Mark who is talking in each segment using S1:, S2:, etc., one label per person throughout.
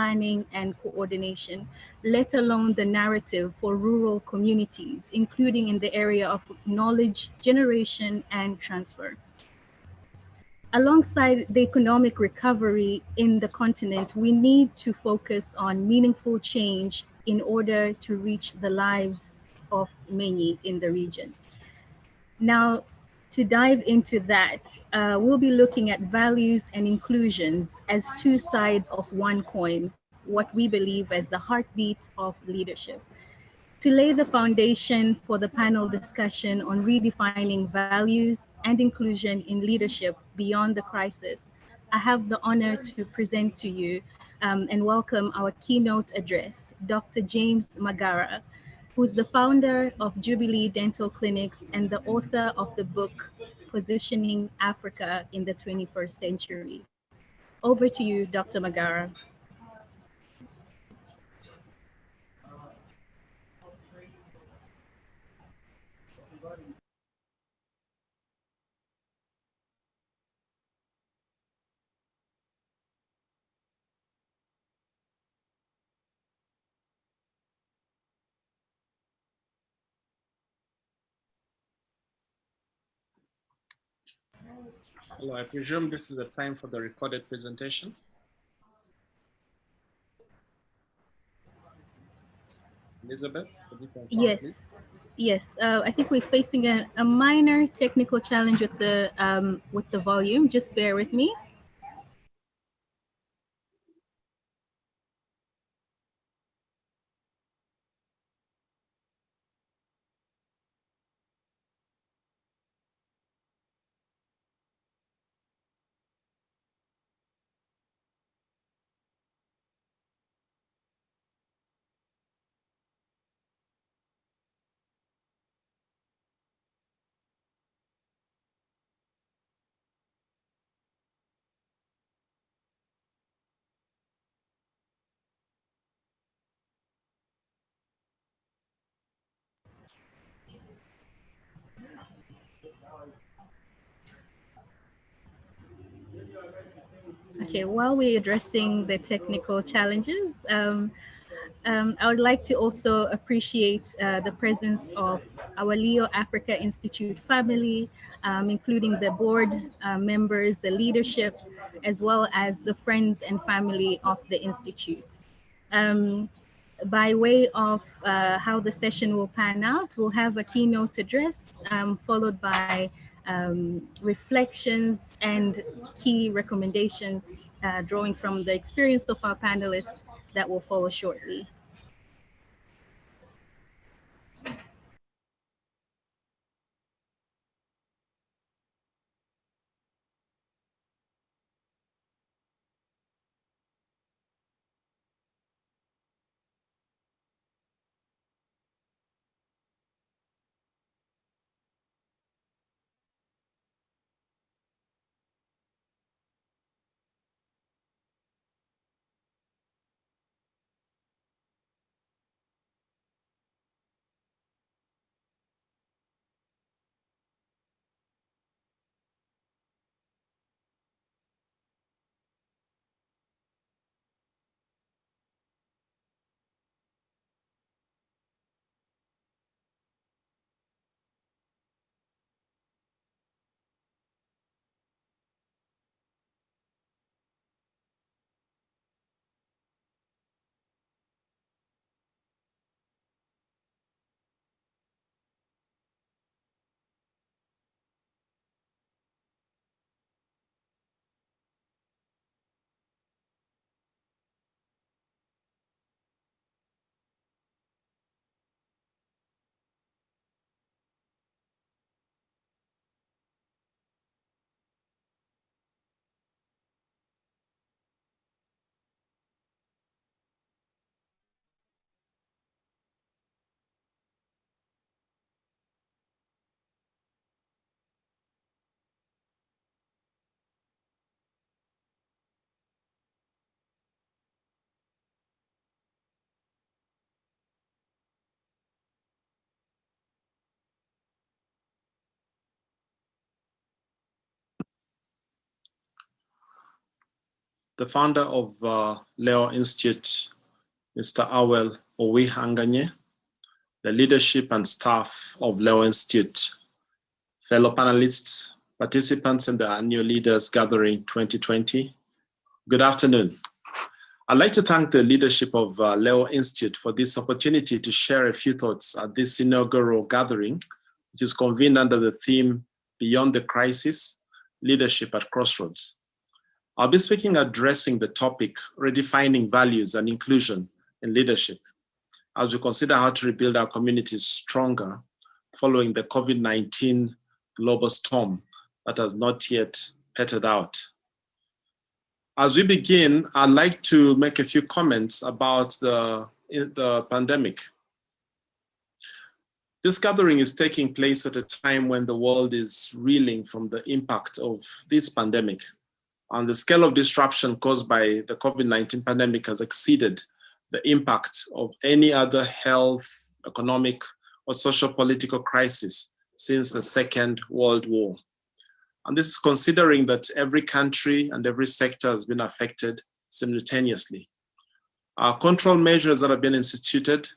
S1: planning and coordination, let alone the narrative for rural communities, including in the area of knowledge generation and transfer. Alongside the economic recovery in the continent, we need to focus on meaningful change in order to reach the lives of many in the region. Now, to dive into that, we'll be looking at values and inclusions as two sides of one coin, what we believe as the heartbeat of leadership. To lay the foundation for the panel discussion on redefining values and inclusion in leadership beyond the crisis, I have the honor to present to you and welcome our keynote address, Dr. James Magara, who's the founder of Jubilee Dental Clinics and the author of the book, Positioning Africa in the 21st Century. Over to you, Dr. Magara.
S2: Hello, I presume this is the time for the recorded presentation. Elizabeth, could you confirm, please?
S1: Yes. I think we're facing a minor technical challenge with the volume. Just bear with me. Okay, while we're addressing the technical challenges, I would like to also appreciate the presence of our Leo Africa Institute family, including the board members, the leadership, as well as the friends and family of the Institute. By way of how the session will pan out, we'll have a keynote address followed by reflections and key recommendations drawing from the experience of our panelists that will follow shortly.
S2: the founder of Leo Institute, Mr. Awel Owihanganye, the leadership and staff of Leo Institute, fellow panelists, participants in the annual Leaders Gathering 2020. Good afternoon. I'd like to thank the leadership of Leo Institute for this opportunity to share a few thoughts at this inaugural gathering, which is convened under the theme, Beyond the Crisis, Leadership at Crossroads. I'll be speaking addressing the topic, redefining values and inclusion in leadership, as we consider how to rebuild our communities stronger following the COVID-19 global storm that has not yet petered out. As we begin, I'd like to make a few comments about the pandemic. This gathering is taking place at a time when the world is reeling from the impact of this pandemic. And the scale of disruption caused by the COVID-19 pandemic has exceeded the impact of any other health, economic, or social-political crisis since the Second World War. And this is considering that every country and every sector has been affected simultaneously. Control measures that have been instituted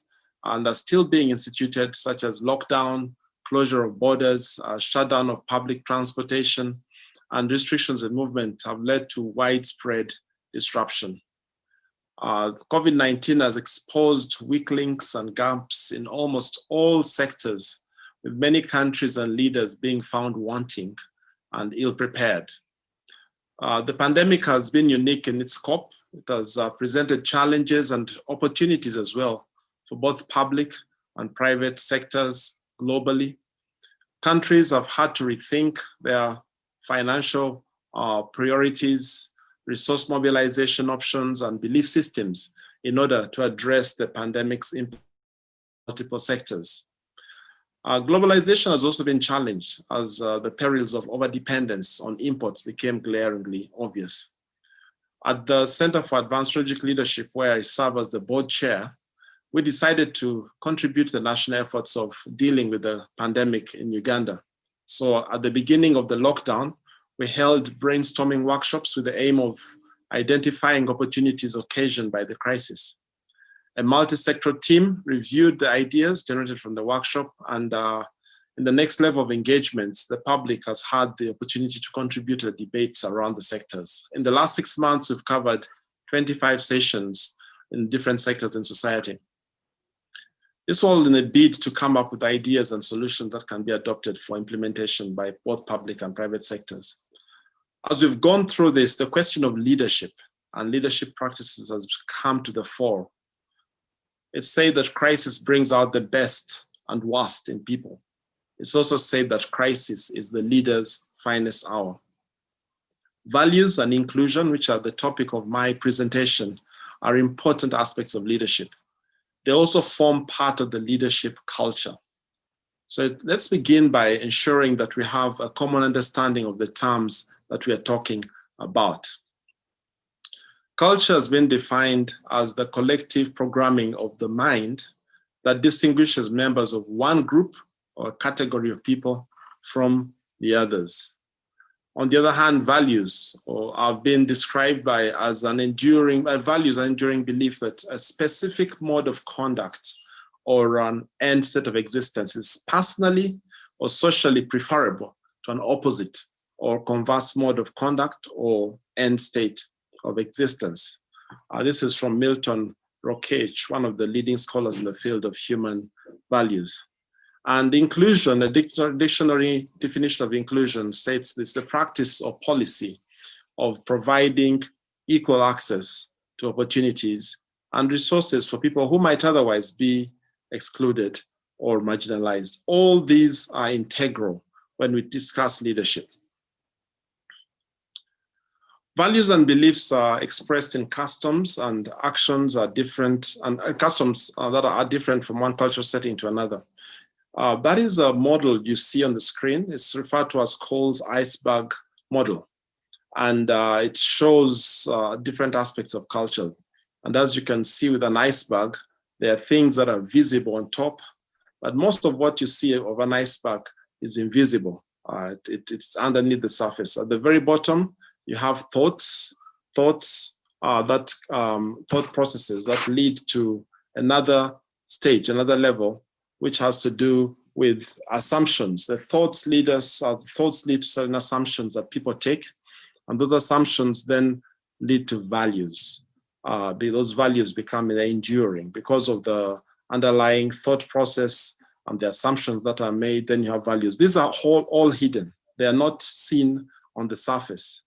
S2: and are still being instituted, such as lockdown, closure of borders, shutdown of public transportation, and restrictions in movement have led to widespread disruption. COVID-19 has exposed weak links and gaps in almost all sectors, with many countries and leaders being found wanting and ill-prepared. The pandemic has been unique in its scope. It has presented challenges and opportunities as well for both public and private sectors globally. Countries have had to rethink their financial priorities, resource mobilization options, and belief systems in order to address the pandemic's impact on multiple sectors. Globalization has also been challenged as the perils of overdependence on imports became glaringly obvious. At the Center for Advanced Strategic Leadership, where I serve as the board chair, we decided to contribute to the national efforts of dealing with the pandemic in Uganda. So at the beginning of the lockdown, we held brainstorming workshops with the aim of identifying opportunities occasioned by the crisis. A multi-sectoral team reviewed the ideas generated from the workshop, and in the next level of engagements, the public has had the opportunity to contribute to the debates around the sectors. In the last 6 months, we've covered 25 sessions in different sectors in society. This all in a bid to come up with ideas and solutions that can be adopted for implementation by both public and private sectors. As we've gone through this, the question of leadership and leadership practices has come to the fore. It's said that crisis brings out the best and worst in people. It's also said that crisis is the leader's finest hour. Values and inclusion, which are the topic of my presentation, are important aspects of leadership. They also form part of the leadership culture. So let's begin by ensuring that we have a common understanding of the terms that we are talking about. Culture has been defined as the collective programming of the mind that distinguishes members of one group or category of people from the others. On the other hand, values have been described as an enduring belief that a specific mode of conduct or an end state of existence is personally or socially preferable to an opposite or converse mode of conduct or end state of existence. This is from Milton Rockage, one of the leading scholars in the field of human values. And inclusion, a dictionary definition of inclusion states this: the practice or policy of providing equal access to opportunities and resources for people who might otherwise be excluded or marginalized. All these are integral when we discuss leadership. Values and beliefs are expressed in customs, and actions are different, and customs that are different from one cultural setting to another. That is a model you see on the screen. It's referred to as Kohl's Iceberg model. And it shows different aspects of culture. And as you can see with an iceberg, there are things that are visible on top, but most of what you see of an iceberg is invisible. It's underneath the surface. At the very bottom, you have thoughts. Thoughts thought processes that lead to another stage, another level, which has to do with assumptions. The thoughts lead to certain assumptions that people take, and those assumptions then lead to values. Those values become enduring because of the underlying thought process and the assumptions that are made. Then you have values. These are all hidden. They are not seen on the surface.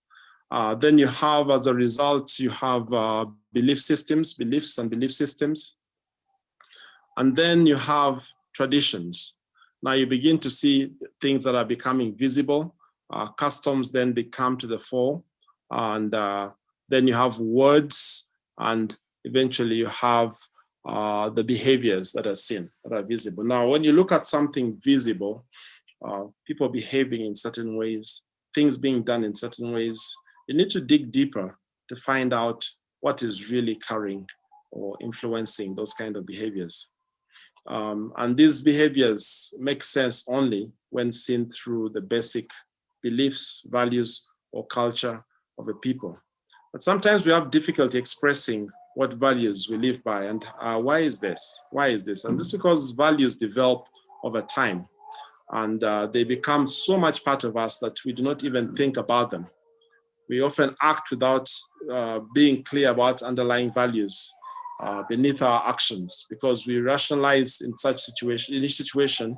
S2: Then you have, as a result, you have beliefs and belief systems. And then you have traditions. Now you begin to see things that are becoming visible. Customs then become to the fore. And then you have words, and eventually you have the behaviors that are seen, that are visible. Now, when you look at something visible, people behaving in certain ways, things being done in certain ways, you need to dig deeper to find out what is really carrying or influencing those kind of behaviors. And these behaviors make sense only when seen through the basic beliefs, values, or culture of a people. But sometimes we have difficulty expressing what values we live by, and why is this? Why is this? And this is because values develop over time, and they become so much part of us that we do not even think about them. We often act without being clear about underlying values beneath our actions, because we rationalize in each situation,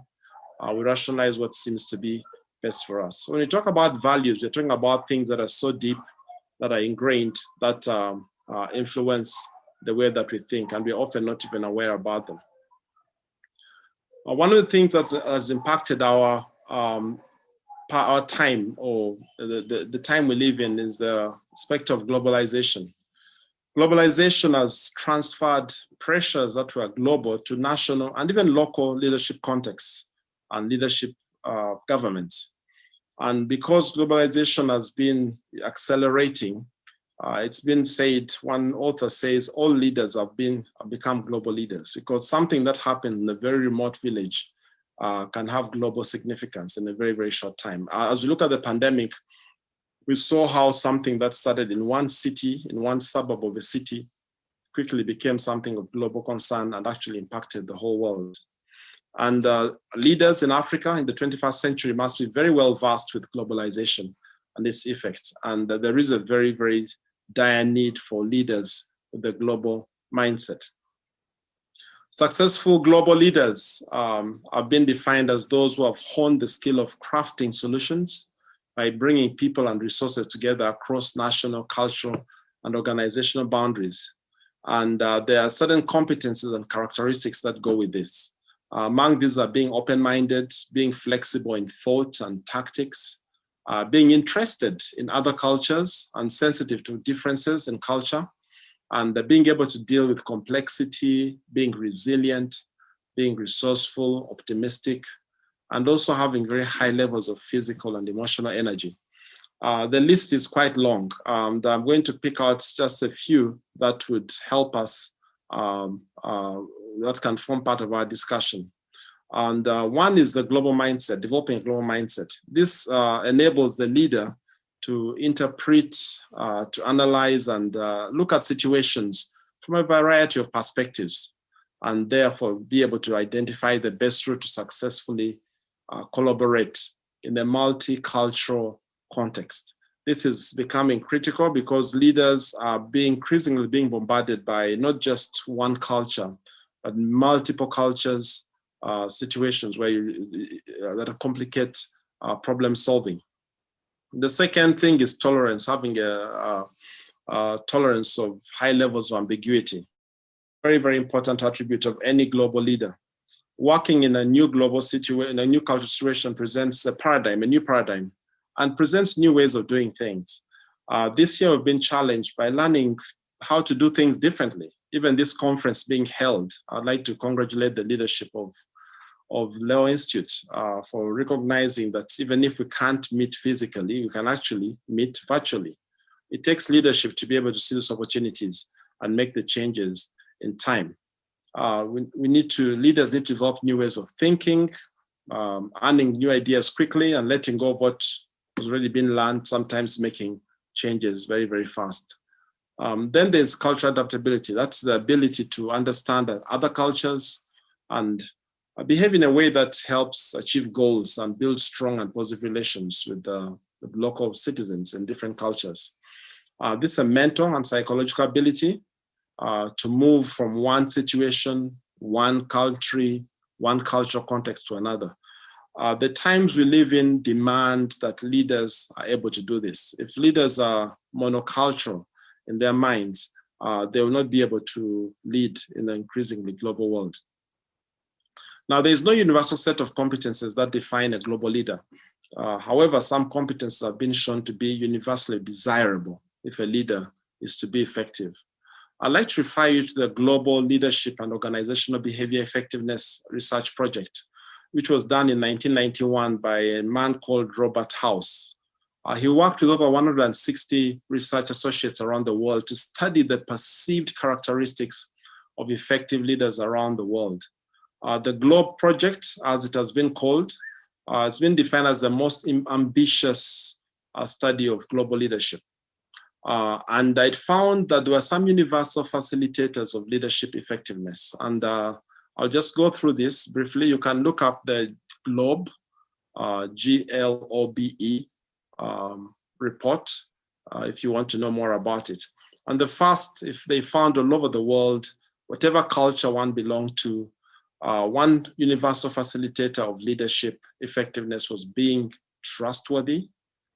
S2: we rationalize what seems to be best for us. So when we talk about values, we're talking about things that are so deep, that are ingrained, that influence the way that we think, and we're often not even aware about them. One of the things that has impacted our time, or the time we live in, is the aspect of globalization. Globalization has transferred pressures that were global to national and even local leadership contexts and leadership governments. And because globalization has been accelerating, it's been said, one author says, all leaders have become global leaders, because something that happened in a very remote village can have global significance in a very, very short time. As we look at the pandemic, we saw how something that started in one city, in one suburb of a city, quickly became something of global concern and actually impacted the whole world. And leaders in Africa in the 21st century must be very well versed with globalization and its effects. And there is a very, very dire need for leaders with a global mindset. Successful global leaders have been defined as those who have honed the skill of crafting solutions by bringing people and resources together across national, cultural, and organizational boundaries. And there are certain competencies and characteristics that go with this. Among these are being open-minded, being flexible in thought and tactics, being interested in other cultures and sensitive to differences in culture, and being able to deal with complexity, being resilient, being resourceful, optimistic, and also having very high levels of physical and emotional energy. The list is quite long, and I'm going to pick out just a few that would help us, that can form part of our discussion. And one is the global mindset, developing a global mindset. This enables the leader to interpret, to analyze, and look at situations from a variety of perspectives, and therefore be able to identify the best route to successfully collaborate in a multicultural context. This is becoming critical because leaders are increasingly being bombarded by not just one culture, but multiple cultures, situations where that complicate problem solving. The second thing is tolerance, having a tolerance of high levels of ambiguity. Very, very important attribute of any global leader. Working in a new global situation, in a new cultural situation, presents a paradigm, a new paradigm, and presents new ways of doing things. This year we've been challenged by learning how to do things differently. Even this conference being held, I'd like to congratulate the leadership of Leo Institute for recognizing that even if we can't meet physically, we can actually meet virtually. It takes leadership to be able to see those opportunities and make the changes in time. Leaders need to develop new ways of thinking, earning new ideas quickly and letting go of what has already been learned, sometimes making changes very, very fast. Then there's cultural adaptability. That's the ability to understand other cultures and behave in a way that helps achieve goals and build strong and positive relations with local citizens in different cultures. This is a mental and psychological ability to move from one situation, one country, one cultural context to another. The times we live in demand that leaders are able to do this. If leaders are monocultural in their minds, they will not be able to lead in an increasingly global world. Now, there is no universal set of competences that define a global leader. However, some competences have been shown to be universally desirable if a leader is to be effective. I'd like to refer you to the Global Leadership and Organizational Behavior Effectiveness Research Project, which was done in 1991 by a man called Robert House. He worked with over 160 research associates around the world to study the perceived characteristics of effective leaders around the world. The GLOBE project, as it has been called, it's been defined as the most ambitious study of global leadership. And it found that there were some universal facilitators of leadership effectiveness. And I'll just go through this briefly. You can look up the GLOBE, GLOBE report if you want to know more about it. And the first, if they found all over the world, whatever culture one belonged to, one universal facilitator of leadership effectiveness was being trustworthy,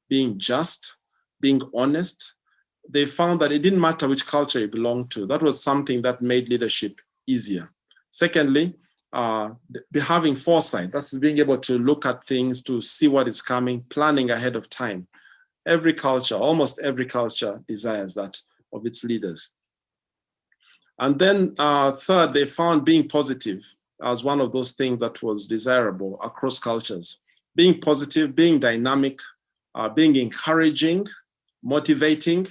S2: being just, being honest. They found that it didn't matter which culture you belonged to. That was something that made leadership easier. Secondly, having foresight. That's being able to look at things, to see what is coming, planning ahead of time. Every culture, almost every culture desires that of its leaders. And then third, they found being positive as one of those things that was desirable across cultures. Being positive, being dynamic, being encouraging, motivating,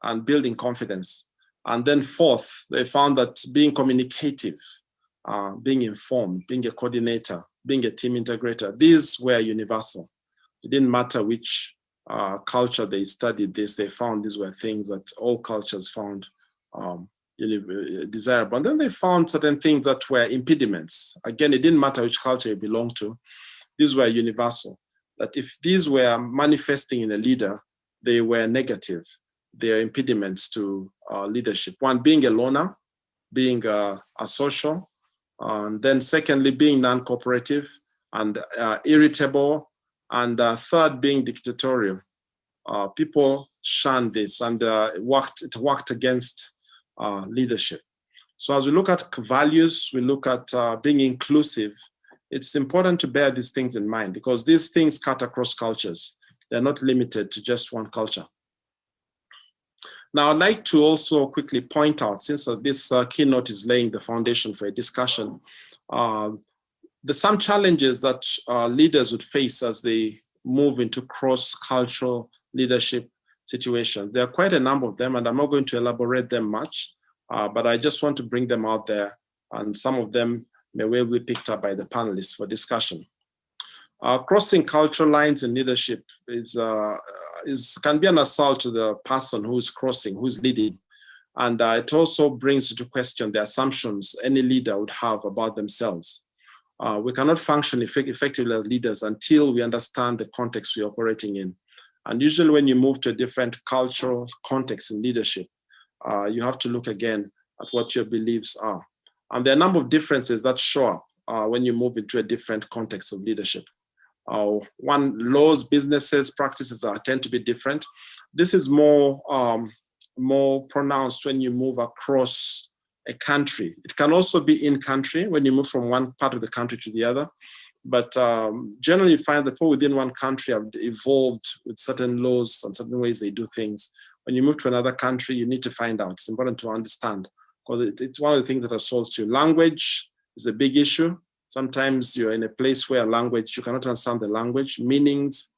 S2: and building confidence. And then fourth, they found that being communicative, being informed, being a coordinator, being a team integrator, these were universal. It didn't matter which culture they studied this, they found these were things that all cultures found desirable. And then they found certain things that were impediments. Again, it didn't matter which culture you belonged to, these were universal. That if these were manifesting in a leader, they were negative. They are impediments to leadership. One, being a loner, being asocial, and then secondly, being non-cooperative and irritable, and third, being dictatorial. People shunned this and it worked against leadership. So as we look at values, we look at being inclusive, it's important to bear these things in mind because these things cut across cultures. They're not limited to just one culture. Now, I'd like to also quickly point out, since this keynote is laying the foundation for a discussion, there's some challenges that leaders would face as they move into cross-cultural leadership situations. There are quite a number of them, and I'm not going to elaborate them much, but I just want to bring them out there, and some of them may well be picked up by the panelists for discussion. Crossing cultural lines in leadership can be an assault to the person who is crossing, who is leading. And it also brings into question the assumptions any leader would have about themselves. We cannot function effectively as leaders until we understand the context we're operating in. And usually when you move to a different cultural context in leadership, you have to look again at what your beliefs are. And there are a number of differences that show up when you move into a different context of leadership. One, laws, businesses, practices tend to be different. This is more pronounced when you move across a country. It can also be in country when you move from one part of the country to the other. But generally you find that people within one country have evolved with certain laws and certain ways they do things. When you move to another country, you need to find out. It's important to understand because it's one of the things that assaults you. Language is a big issue. Sometimes you're in a place where language, you cannot understand the language, meanings,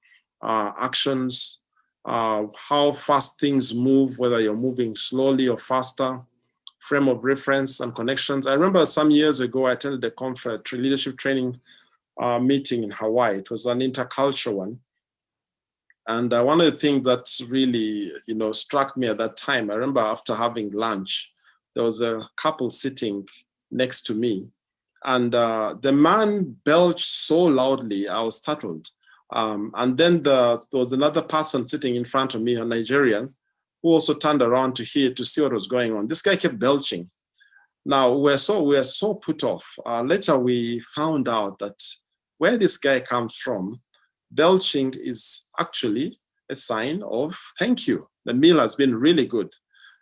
S2: actions, how fast things move, whether you're moving slowly or faster, frame of reference and connections. I remember some years ago, I attended a conference, leadership training meeting in Hawaii. It was an intercultural one. And one of the things that really, struck me at that time, I remember after having lunch, there was a couple sitting next to me, and the man belched so loudly, I was startled. And then there was another person sitting in front of me, a Nigerian, who also turned around to see what was going on. This guy kept belching. Now we're so put off. Later we found out that where this guy comes from, belching is actually a sign of thank you. The meal has been really good.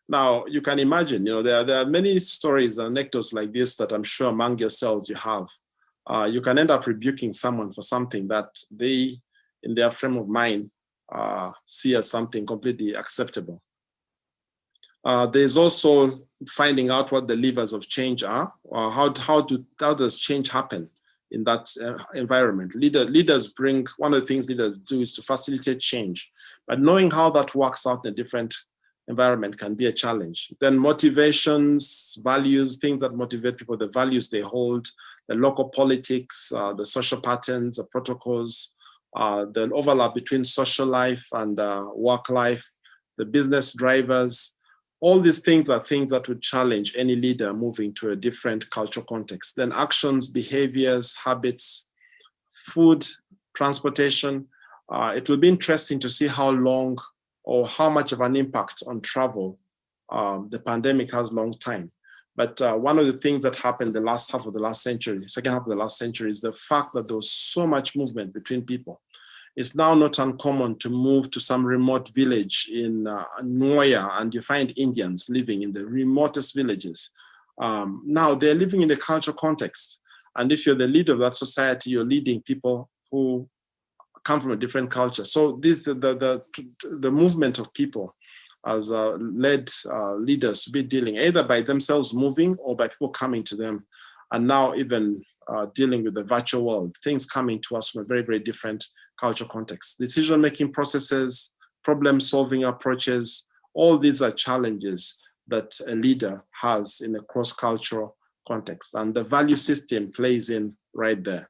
S2: Now you can imagine, there are many stories, anecdotes like this that I'm sure among yourselves you have. You can end up rebuking someone for something that they, in their frame of mind, see as something completely acceptable. There's also finding out what the levers of change are. How does change happen in that environment? Leaders bring, one of the things leaders do is to facilitate change, but knowing how that works out in a different environment can be a challenge. Then motivations, values, things that motivate people, the values they hold, the local politics, the social patterns, the protocols, the overlap between social life and work life, the business drivers. All these things are things that would challenge any leader moving to a different cultural context. Then actions, behaviors, habits, food, transportation. It will be interesting to see how long or how much of an impact on travel the pandemic has long time. But one of the things that happened the last half of the last century, second half of the last century, is the fact that there was so much movement between people. It's now not uncommon to move to some remote village in Noya, and you find Indians living in the remotest villages. Now they're living in a cultural context. And if you're the leader of that society, you're leading people who come from a different culture. So this the movement of people has led leaders to be dealing either by themselves moving or by people coming to them, and now even dealing with the virtual world, things coming to us from a very, very different cultural context. Decision-making processes, problem-solving approaches, all these are challenges that a leader has in a cross-cultural context, and the value system plays in right there.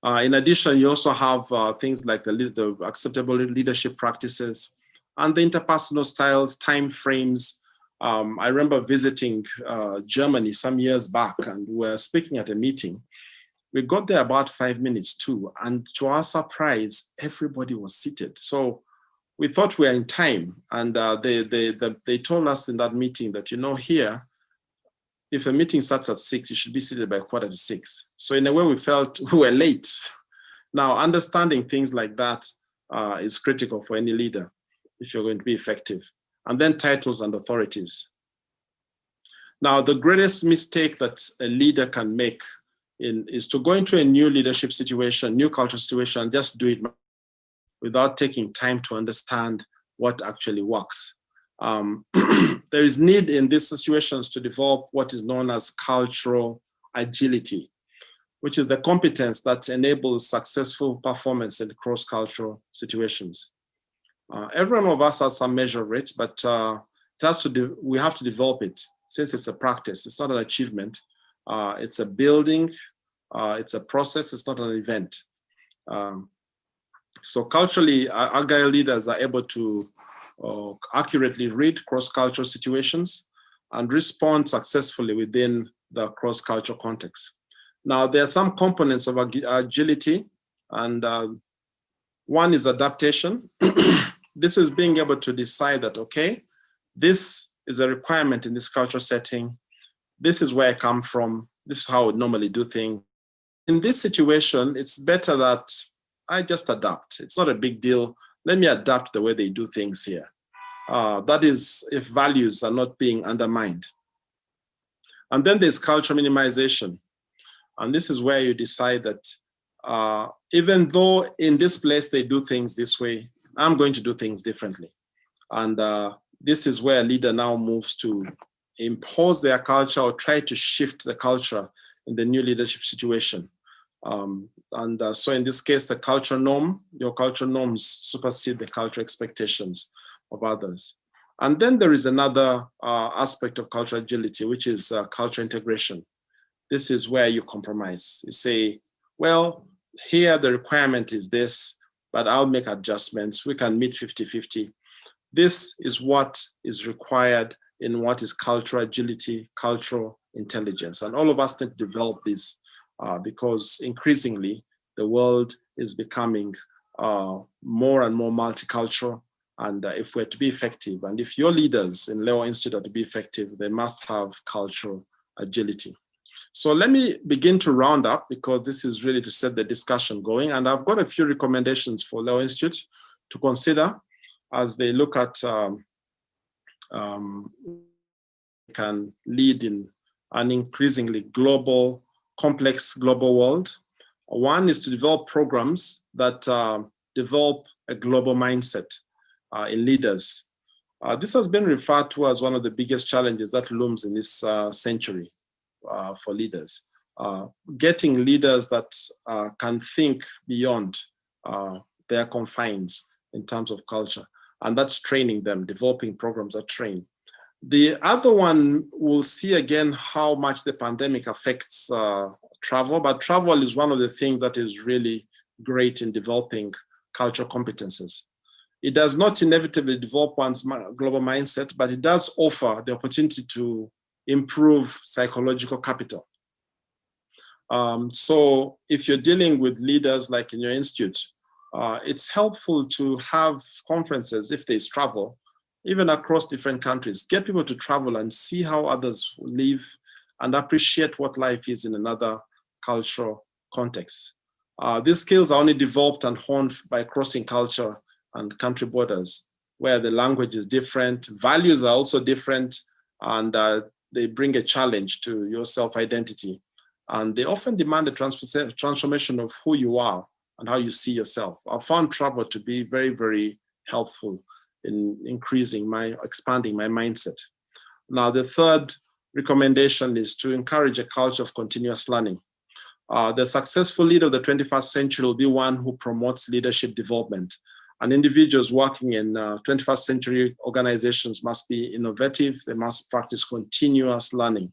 S2: In addition, you also have things like the acceptable leadership practices and the interpersonal styles, time frames. I remember visiting Germany some years back, and we were speaking at a meeting. We got there about 5 minutes too, and to our surprise, everybody was seated. So we thought we were in time, and they told us in that meeting that, here, if a meeting starts at 6, you should be seated by 5:45. So in a way, we felt we were late. Now, understanding things like that is critical for any leader if you're going to be effective. And then titles and authorities. Now, the greatest mistake that a leader can make is to go into a new leadership situation, new cultural situation, and just do it without taking time to understand what actually works. There is need in these situations to develop what is known as cultural agility, which is the competence that enables successful performance in cross-cultural situations. Every one of us has some measure of it, but we have to develop it since it's a practice. It's not an achievement. It's a building. It's a process. It's not an event. So culturally, agile leaders are able to accurately read cross-cultural situations and respond successfully within the cross-cultural context. Now, there are some components of agility, and one is adaptation. This is being able to decide that, okay, this is a requirement in this cultural setting. This is where I come from. This is how I would normally do things. In this situation, it's better that I just adapt. It's not a big deal. Let me adapt the way they do things here. That is if values are not being undermined. And then there's cultural minimization. And this is where you decide that even though in this place they do things this way, I'm going to do things differently. And this is where a leader now moves to impose their culture or try to shift the culture in the new leadership situation. So in this case, the cultural norm, your cultural norms supersede the cultural expectations of others. And then there is another aspect of cultural agility, which is cultural integration. This is where you compromise. You say, well, here the requirement is this, but I'll make adjustments. We can meet 50-50. This is what is required in what is cultural agility, cultural intelligence. And all of us need to develop this because increasingly the world is becoming more and more multicultural. And if we're to be effective, and if your leaders in Leo Institute are to be effective, they must have cultural agility. So let me begin to round up, because this is really to set the discussion going. And I've got a few recommendations for Leo Institute to consider as they look at can lead in an increasingly global, complex global world. One is to develop programs that develop a global mindset in leaders. This has been referred to as one of the biggest challenges that looms in this century for leaders. Getting leaders that can think beyond their confines in terms of culture. And that's training them, developing programs that train. The other one, we'll see again how much the pandemic affects travel, but travel is one of the things that is really great in developing cultural competences. It does not inevitably develop one's global mindset, but it does offer the opportunity to improve psychological capital. So if you're dealing with leaders like in your institute, it's helpful to have conferences, if there's travel, even across different countries. Get people to travel and see how others live and appreciate what life is in another cultural context. These skills are only developed and honed by crossing culture and country borders, where the language is different, values are also different, and they bring a challenge to your self-identity. And they often demand a transformation of who you are and how you see yourself. I found travel to be very, very helpful in expanding my mindset. Now, the third recommendation is to encourage a culture of continuous learning. The successful leader of the 21st century will be one who promotes leadership development. And individuals working in 21st century organizations must be innovative. They must practice continuous learning,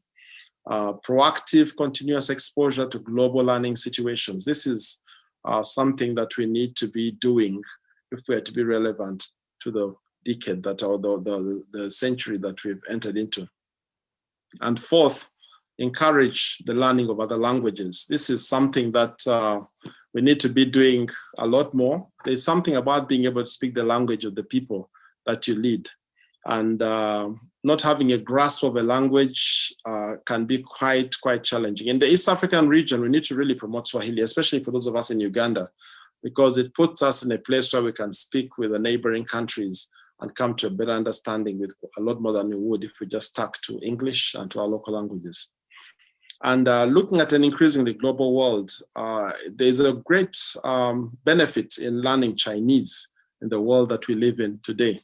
S2: proactive, continuous exposure to global learning situations. This is something that we need to be doing if we're to be relevant to the decade that, or the century that we've entered into. And fourth, encourage the learning of other languages. This is something that we need to be doing a lot more. There's something about being able to speak the language of the people that you lead. And not having a grasp of a language can be quite challenging. In the East African region, we need to really promote Swahili, especially for those of us in Uganda, because it puts us in a place where we can speak with the neighboring countries and come to a better understanding with a lot more than we would if we just stuck to English and to our local languages. And looking at an increasingly global world, there's a great benefit in learning Chinese in the world that we live in today.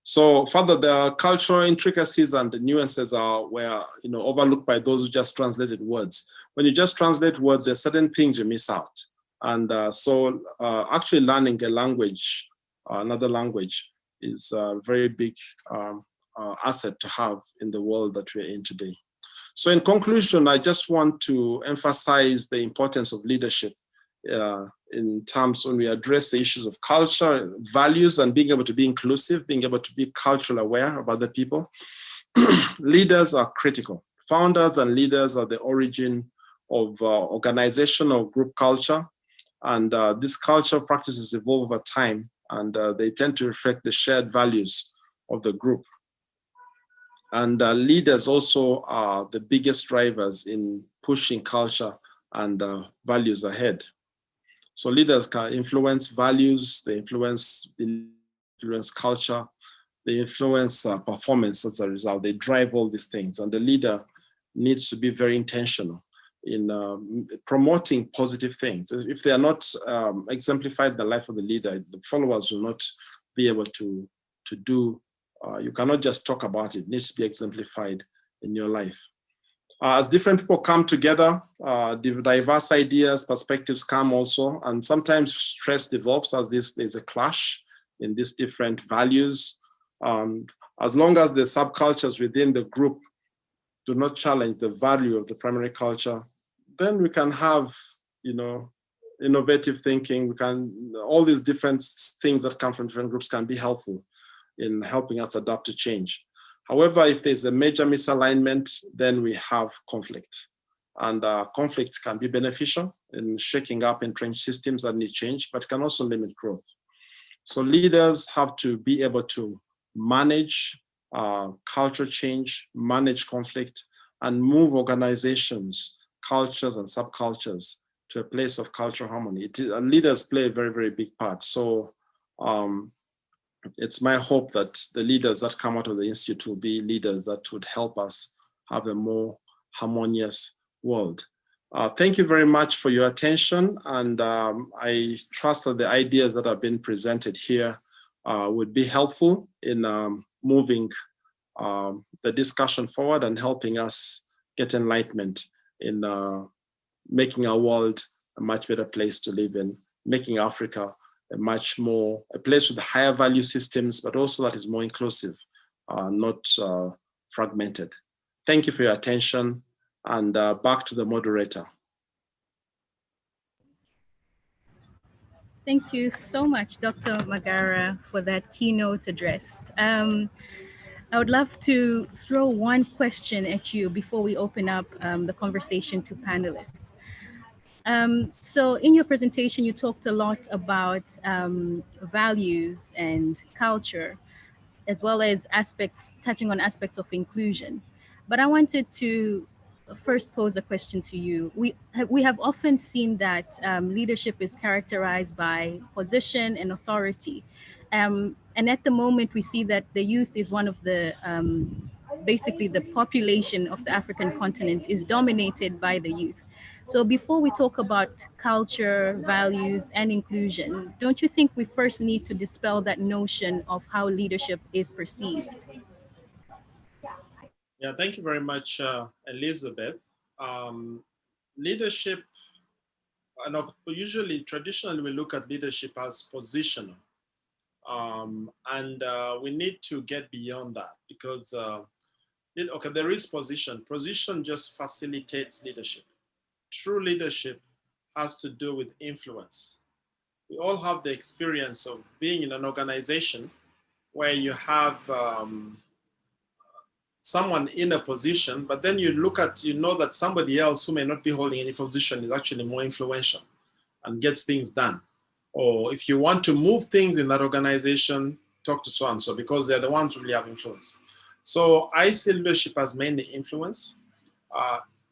S2: So further, the cultural intricacies and the nuances were overlooked by those who just translated words. When you just translate words, there are certain things you miss out. And so actually learning a language, another language, is a very big asset to have in the world that we're in today. So in conclusion, I just want to emphasize the importance of leadership in terms when we address the issues of culture, values, and being able to be inclusive, being able to be culturally aware of other people. Leaders are critical. Founders and leaders are the origin of organizational group culture. And this culture practices evolve over time, and they tend to reflect the shared values of the group. And leaders also are the biggest drivers in pushing culture and values ahead. So leaders can influence values, they influence culture, they influence performance as a result. They drive all these things, and the leader needs to be very intentional in promoting positive things. If they are not exemplified in the life of the leader, the followers will not be able to do. You cannot just talk about it. It needs to be exemplified in your life. As different people come together, diverse ideas, perspectives come also, and sometimes stress develops as there's a clash in these different values. As long as the subcultures within the group do not challenge the value of the primary culture, then we can have, innovative thinking, all these different things that come from different groups can be helpful in helping us adapt to change. However, if there's a major misalignment, then we have conflict. And conflict can be beneficial in shaking up entrenched systems that need change, but can also limit growth. So leaders have to be able to manage culture change, manage conflict, and move organizations, cultures, and subcultures to a place of cultural harmony. Leaders play a very, very big part. So it's my hope that the leaders that come out of the Institute will be leaders that would help us have a more harmonious world. Thank you very much for your attention. And I trust that the ideas that have been presented here would be helpful in moving the discussion forward and helping us get enlightenment in making our world a much better place to live in, making Africa a place with higher value systems, but also that is more inclusive, not fragmented. Thank you for your attention, and back to the moderator.
S1: Thank you so much, Dr. Magara, for that keynote address. I would love to throw one question at you before we open up the conversation to panelists. So in your presentation, you talked a lot about values and culture, as well as touching on aspects of inclusion. But I wanted to first pose a question to you. We have often seen that leadership is characterized by position and authority. And at the moment, we see that the youth is one of the, basically the population of the African continent is dominated by the youth. So before we talk about culture, values, and inclusion, don't you think we first need to dispel that notion of how leadership is perceived?
S2: Yeah, thank you very much, Elizabeth. Leadership, traditionally we look at leadership as positional. And we need to get beyond that because, there is position. Position just facilitates leadership. True leadership has to do with influence. We all have the experience of being in an organization where you have someone in a position, but then you know that somebody else who may not be holding any position is actually more influential and gets things done. Or if you want to move things in that organization, talk to so-and-so because they're the ones who really have influence. So I see leadership as mainly influence.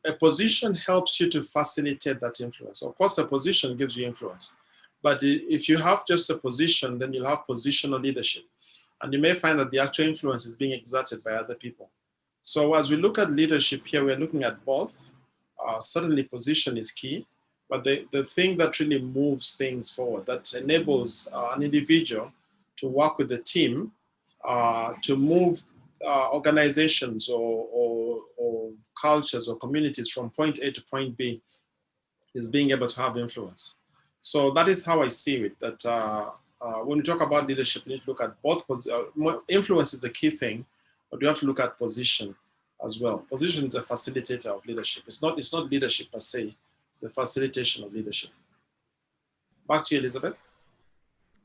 S2: A position helps you to facilitate that influence. Of course, a position gives you influence. But if you have just a position, then you'll have positional leadership. And you may find that the actual influence is being exerted by other people. So as we look at leadership here, we're looking at both. Certainly position is key, but the thing that really moves things forward, that enables an individual to work with the team, to move organizations or cultures or communities from point A to point B, is being able to have influence. So that is how I see it, that when we talk about leadership, we need to look at both. Influence is the key thing, but we have to look at position as well. Position is a facilitator of leadership. It's not leadership per se, it's the facilitation of leadership. Back to you, Elizabeth.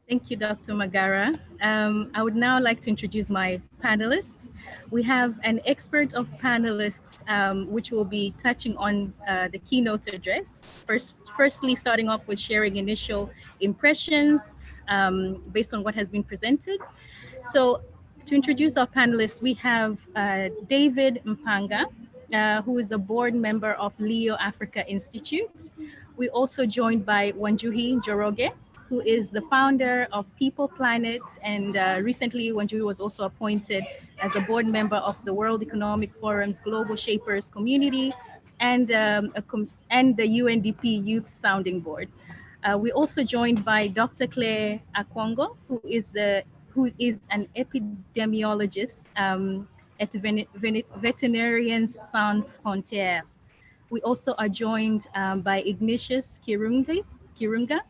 S1: Thank you, Dr. Magara. I would now like to introduce my panelists. We have an expert of panelists, which will be touching on the keynote address. Firstly, starting off with sharing initial impressions based on what has been presented. So to introduce our panelists, we have David Mpanga, who is a board member of Leo Africa Institute. We're also joined by Wanjuhi Njoroge, who is the founder of People Planet, and recently Wanjuhi was also appointed as a board member of the World Economic Forum's Global Shapers Community and the UNDP Youth Sounding Board. We're also joined by Dr. Claire Akwongo, who is an epidemiologist at Veterinarians Sans Frontières. We also are joined by Ignatius Kirunga,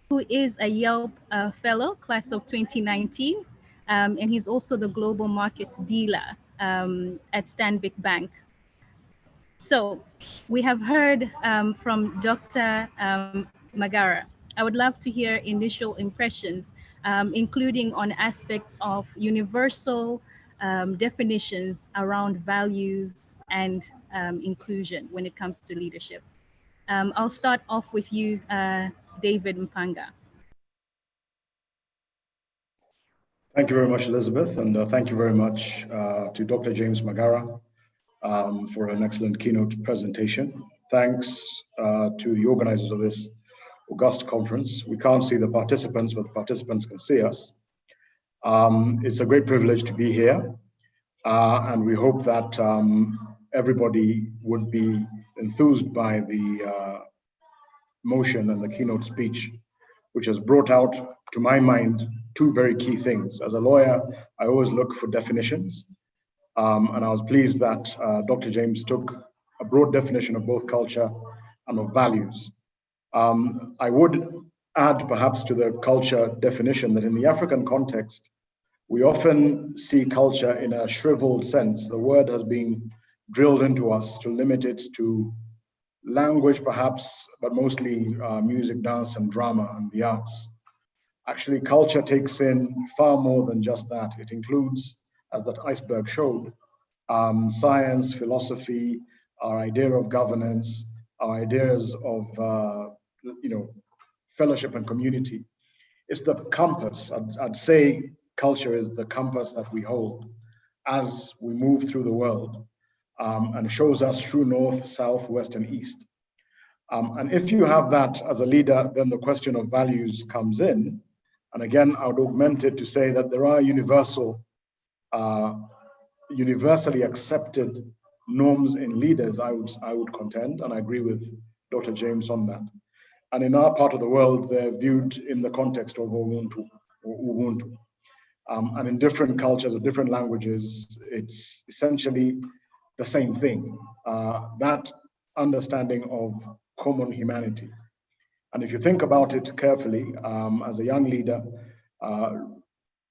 S1: who is a Yelp fellow, class of 2019, and he's also the global markets dealer at Stanbic Bank. So we have heard from Dr. Magara. I would love to hear initial impressions, including on aspects of universal definitions around values and inclusion when it comes to leadership. I'll start off with you, David Mpanga.
S3: Thank you very much, Elizabeth, and thank you very much to Dr. James Magara for an excellent keynote presentation. Thanks to the organizers of this august conference. We can't see the participants, but the participants can see us. It's a great privilege to be here, and we hope that everybody would be enthused by the motion and the keynote speech, which has brought out, to my mind, two very key things. As a lawyer, I always look for definitions, and I was pleased that Dr. James took a broad definition of both culture and of values. I would add perhaps to the culture definition that in the African context, we often see culture in a shriveled sense. The word has been drilled into us to limit it to language perhaps, but mostly music, dance, and drama and the arts. Actually, culture takes in far more than just that. It includes, as that iceberg showed, science, philosophy, our idea of governance, our ideas of fellowship and community. It's the compass. I'd say culture is the compass that we hold as we move through the world, and shows us true north, south, west, and east. And if you have that as a leader, then the question of values comes in. And again, I would augment it to say that there are universally accepted norms in leaders, I would contend, and I agree with Dr. James on that. And in our part of the world, they're viewed in the context of Ubuntu. And in different cultures or different languages, it's essentially the same thing, that understanding of common humanity. And if you think about it carefully, as a young leader,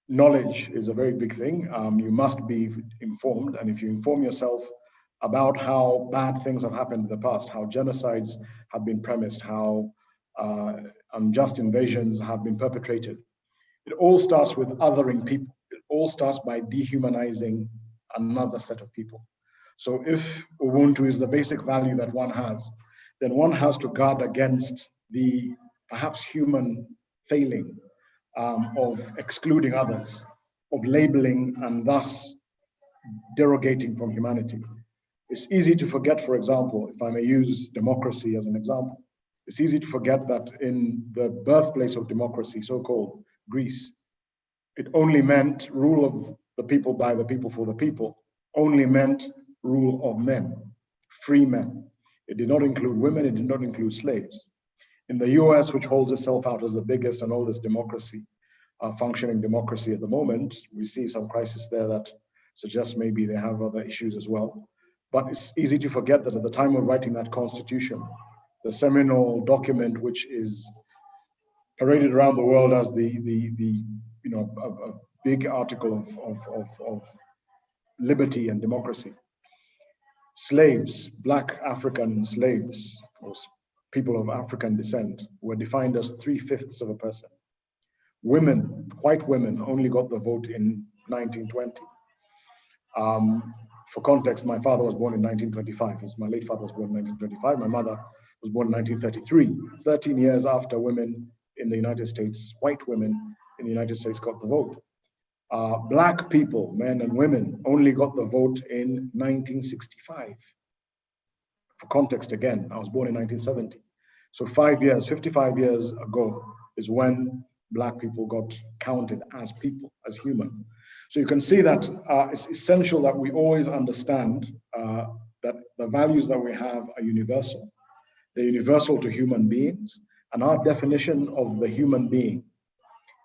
S3: knowledge is a very big thing. You must be informed, and if you inform yourself about how bad things have happened in the past, how genocides have been premised, how unjust invasions have been perpetrated, it all starts with othering people. It all starts by dehumanizing another set of people. So if Ubuntu is the basic value that one has, then one has to guard against the perhaps human failing of excluding others, of labeling and thus derogating from humanity. It's easy to forget, for example, if I may use democracy as an example, it's easy to forget that in the birthplace of democracy, so-called Greece, it only meant rule of the people by the people for the people, only meant rule of men, free men. It did not include women, it did not include slaves. In the US, which holds itself out as the biggest and oldest democracy, functioning democracy at the moment, we see some crisis there that suggests maybe they have other issues as well. But it's easy to forget that at the time of writing that constitution, the seminal document, which is paraded around the world as a big article of liberty and democracy. Slaves, Black African slaves, or people of African descent, were defined as 3/5 of a person. Women, white women, only got the vote in 1920. For context, my father was born in 1925. My late father was born in 1925. My mother was born in 1933. 13 years after women in the United States, white women in the United States got the vote. Black people, men and women, only got the vote in 1965. For context again, I was born in 1970. So 55 years ago is when Black people got counted as people, as human. So you can see that it's essential that we always understand that the values that we have are universal. They're universal to human beings, and our definition of the human being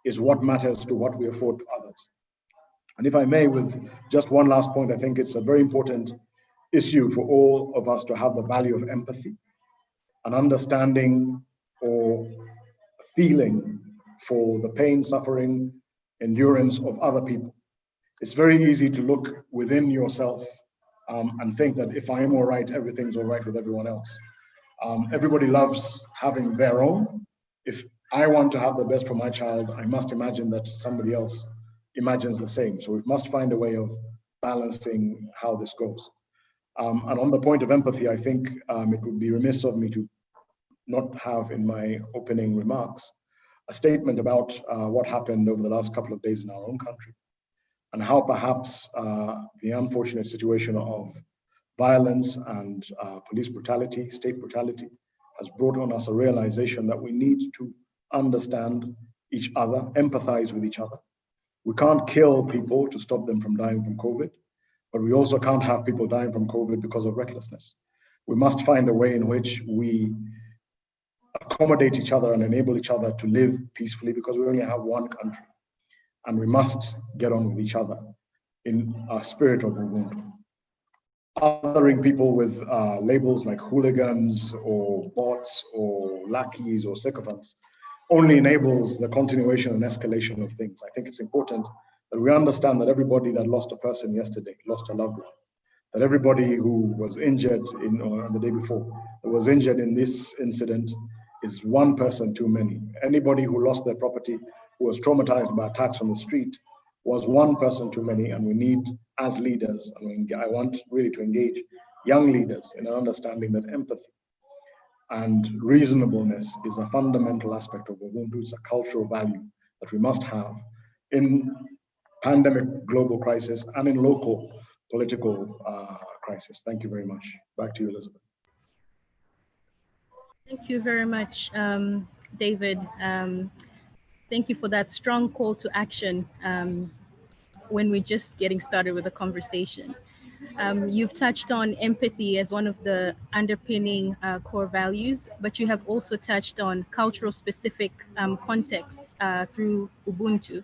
S3: is what matters to what we afford to others. And if I may, with just one last point, I think it's a very important issue for all of us to have the value of empathy, an understanding or feeling for the pain, suffering, endurance of other people. It's very easy to look within yourself and think that if I'm all right, everything's all right with everyone else. Everybody loves having their own. If I want to have the best for my child, I must imagine that somebody else imagines the same. So we must find a way of balancing how this goes. And on the point of empathy, I think it would be remiss of me to not have in my opening remarks a statement about what happened over the last couple of days in our own country, and how perhaps the unfortunate situation of violence and police brutality, state brutality, has brought on us a realization that we need to understand each other, empathize with each other. We can't kill people to stop them from dying from COVID, but we also can't have people dying from COVID because of recklessness. We must find a way in which we accommodate each other and enable each other to live peacefully, because we only have one country, and we must get on with each other in a spirit of Ubuntu. Othering people with labels like hooligans or bots or lackeys or sycophants only enables the continuation and escalation of things. I think it's important that we understand that everybody that lost a person yesterday lost a loved one, that everybody who was injured or the day before that was injured in this incident is one person too many. Anybody who lost their property, who was traumatized by attacks on the street, was one person too many. And we need, as leaders, I want really to engage young leaders in an understanding that empathy and reasonableness is a fundamental aspect of Ubuntu. It's a cultural value that we must have in pandemic global crisis and in local political crisis. Thank you very much. Back to you, Elizabeth.
S1: Thank you very much, David. Thank you for that strong call to action when we're just getting started with the conversation. You've touched on empathy as one of the underpinning core values, but you have also touched on cultural specific contexts through Ubuntu.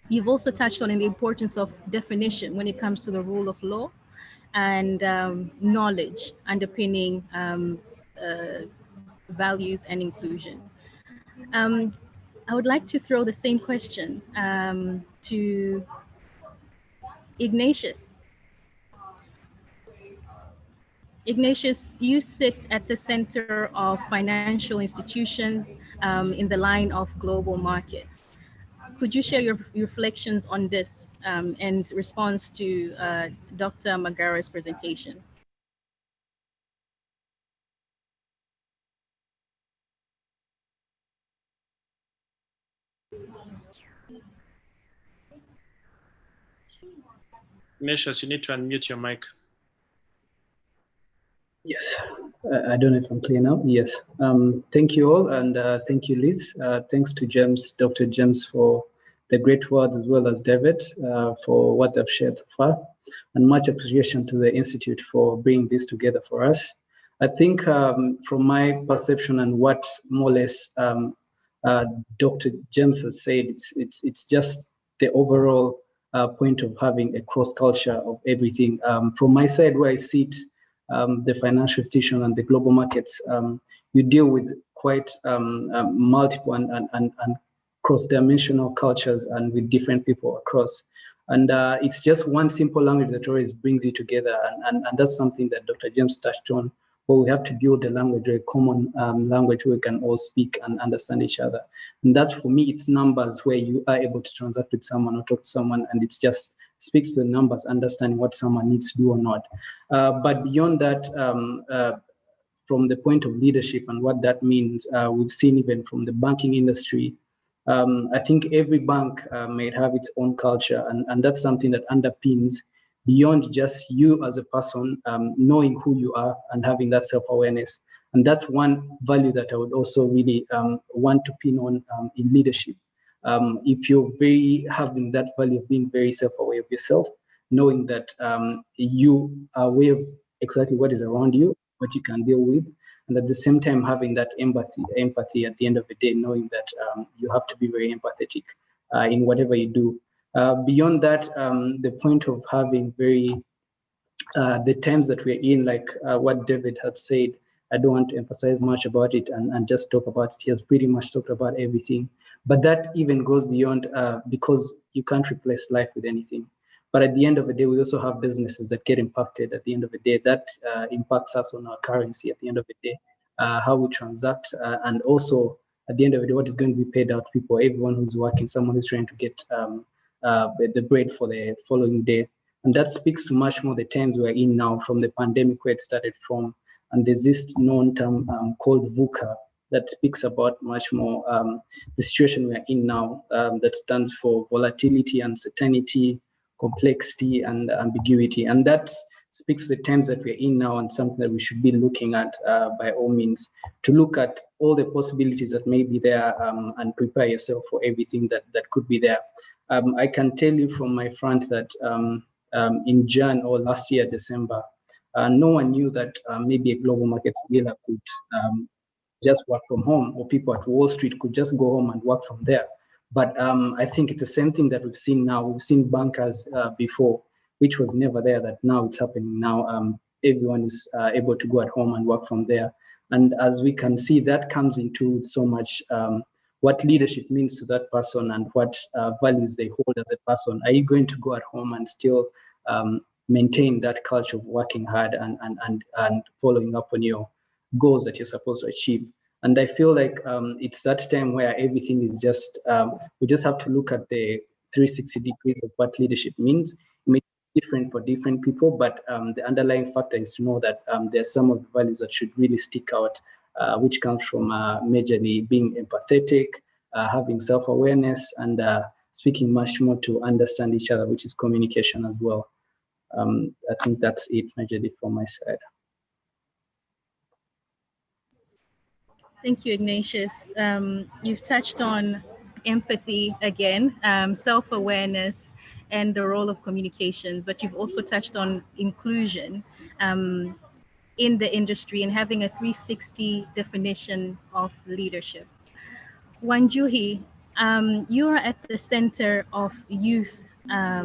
S1: You've also touched on the importance of definition when it comes to the rule of law and knowledge underpinning values and inclusion. I would like to throw the same question to Ignatius. Ignatius, you sit at the center of financial institutions in the line of global markets. Could you share your reflections on this and response to Dr. Magara's presentation?
S2: Ignatius, you need to unmute your mic.
S4: Yes, I don't know if I'm clear now. Yes, thank you all, and thank you, Liz. Thanks to James, Dr. James, for the great words, as well as David for what they've shared so far, and much appreciation to the Institute for bringing this together for us. I think from my perception and what more or less Dr. James has said, it's just the overall point of having a cross culture of everything. From my side, where I sit, the financial institution and the global markets, you deal with quite multiple and cross-dimensional cultures and with different people across. And it's just one simple language that always brings you together. And that's something that Dr. James touched on, where we have to build a language, a common language where we can all speak and understand each other. And that's, for me, it's numbers where you are able to transact with someone or talk to someone, and it's just speaks to the numbers, understanding what someone needs to do or not. But beyond that, from the point of leadership and what that means, we've seen even from the banking industry, I think every bank may have its own culture, and that's something that underpins beyond just you as a person, knowing who you are and having that self-awareness. And that's one value that I would also really want to pin on in leadership. If you're having that value of being very self-aware of yourself, knowing that you are aware of exactly what is around you, what you can deal with, and at the same time having that empathy at the end of the day, knowing that you have to be very empathetic in whatever you do. Beyond that, the point of having the times that we're in, like what David had said, I don't want to emphasize much about it and just talk about it. He has pretty much talked about everything. But that even goes beyond, because you can't replace life with anything. But at the end of the day, we also have businesses that get impacted at the end of the day. That impacts us on our currency at the end of the day, how we transact, and also at the end of the day, what is going to be paid out to people, everyone who's working, someone who's trying to get the bread for the following day. And that speaks to much more the times we're in now, from the pandemic where it started from. And there's this known term called VUCA that speaks about much more the situation we're in now, that stands for volatility, uncertainty, complexity, and ambiguity. And that speaks to the times that we're in now, and something that we should be looking at by all means, to look at all the possibilities that may be there and prepare yourself for everything that could be there. I can tell you from my front that in Jan or last year, December, no one knew that maybe a global markets dealer could just work from home, or people at Wall Street could just go home and work from there. But I think it's the same thing that we've seen now. We've seen bankers before, which was never there, that now it's happening now. Everyone is able to go at home and work from there. And as we can see, that comes into so much what leadership means to that person and what values they hold as a person. Are you going to go at home and still maintain that culture of working hard and following up on your goals that you're supposed to achieve? And I feel like it's that time where everything is just, we just have to look at the 360 degrees of what leadership means. It may be different for different people, but the underlying factor is to know that there's some of the values that should really stick out, which comes from majorly being empathetic, having self-awareness, and speaking much more to understand each other, which is communication as well. I think that's it majorly from my side.
S1: Thank you, Ignatius. You've touched on empathy again, self-awareness, and the role of communications, but you've also touched on inclusion in the industry and having a 360 definition of leadership. Wanjuhi, you are at the center of youth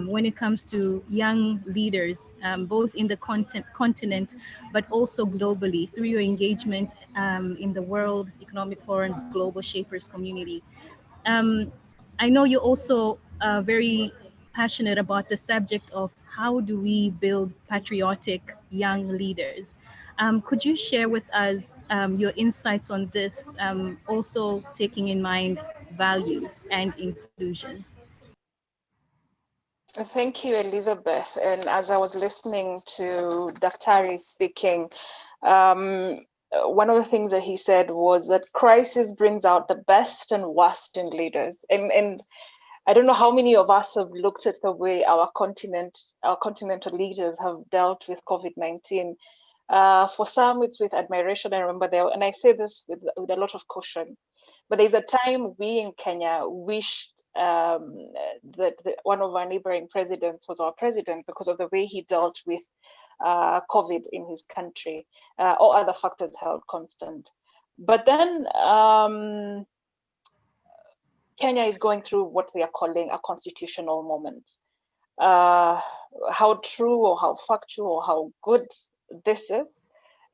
S1: when it comes to young leaders, both in the continent, but also globally through your engagement in the World Economic Forum's Global Shapers community. I know you're also very passionate about the subject of how do we build patriotic young leaders. Could you share with us your insights on this, also taking in mind values and inclusion?
S5: Thank you, Elizabeth. And as I was listening to Daktari speaking, one of the things that he said was that crisis brings out the best and worst in leaders. And I don't know how many of us have looked at the way our continental leaders have dealt with COVID-19. For some, it's with admiration. I remember there, and I say this with a lot of caution, but there's a time we in Kenya wished that one of our neighboring presidents was our president because of the way he dealt with COVID in his country, or other factors held constant. But then Kenya is going through what we are calling a constitutional moment. How true or how factual or how good this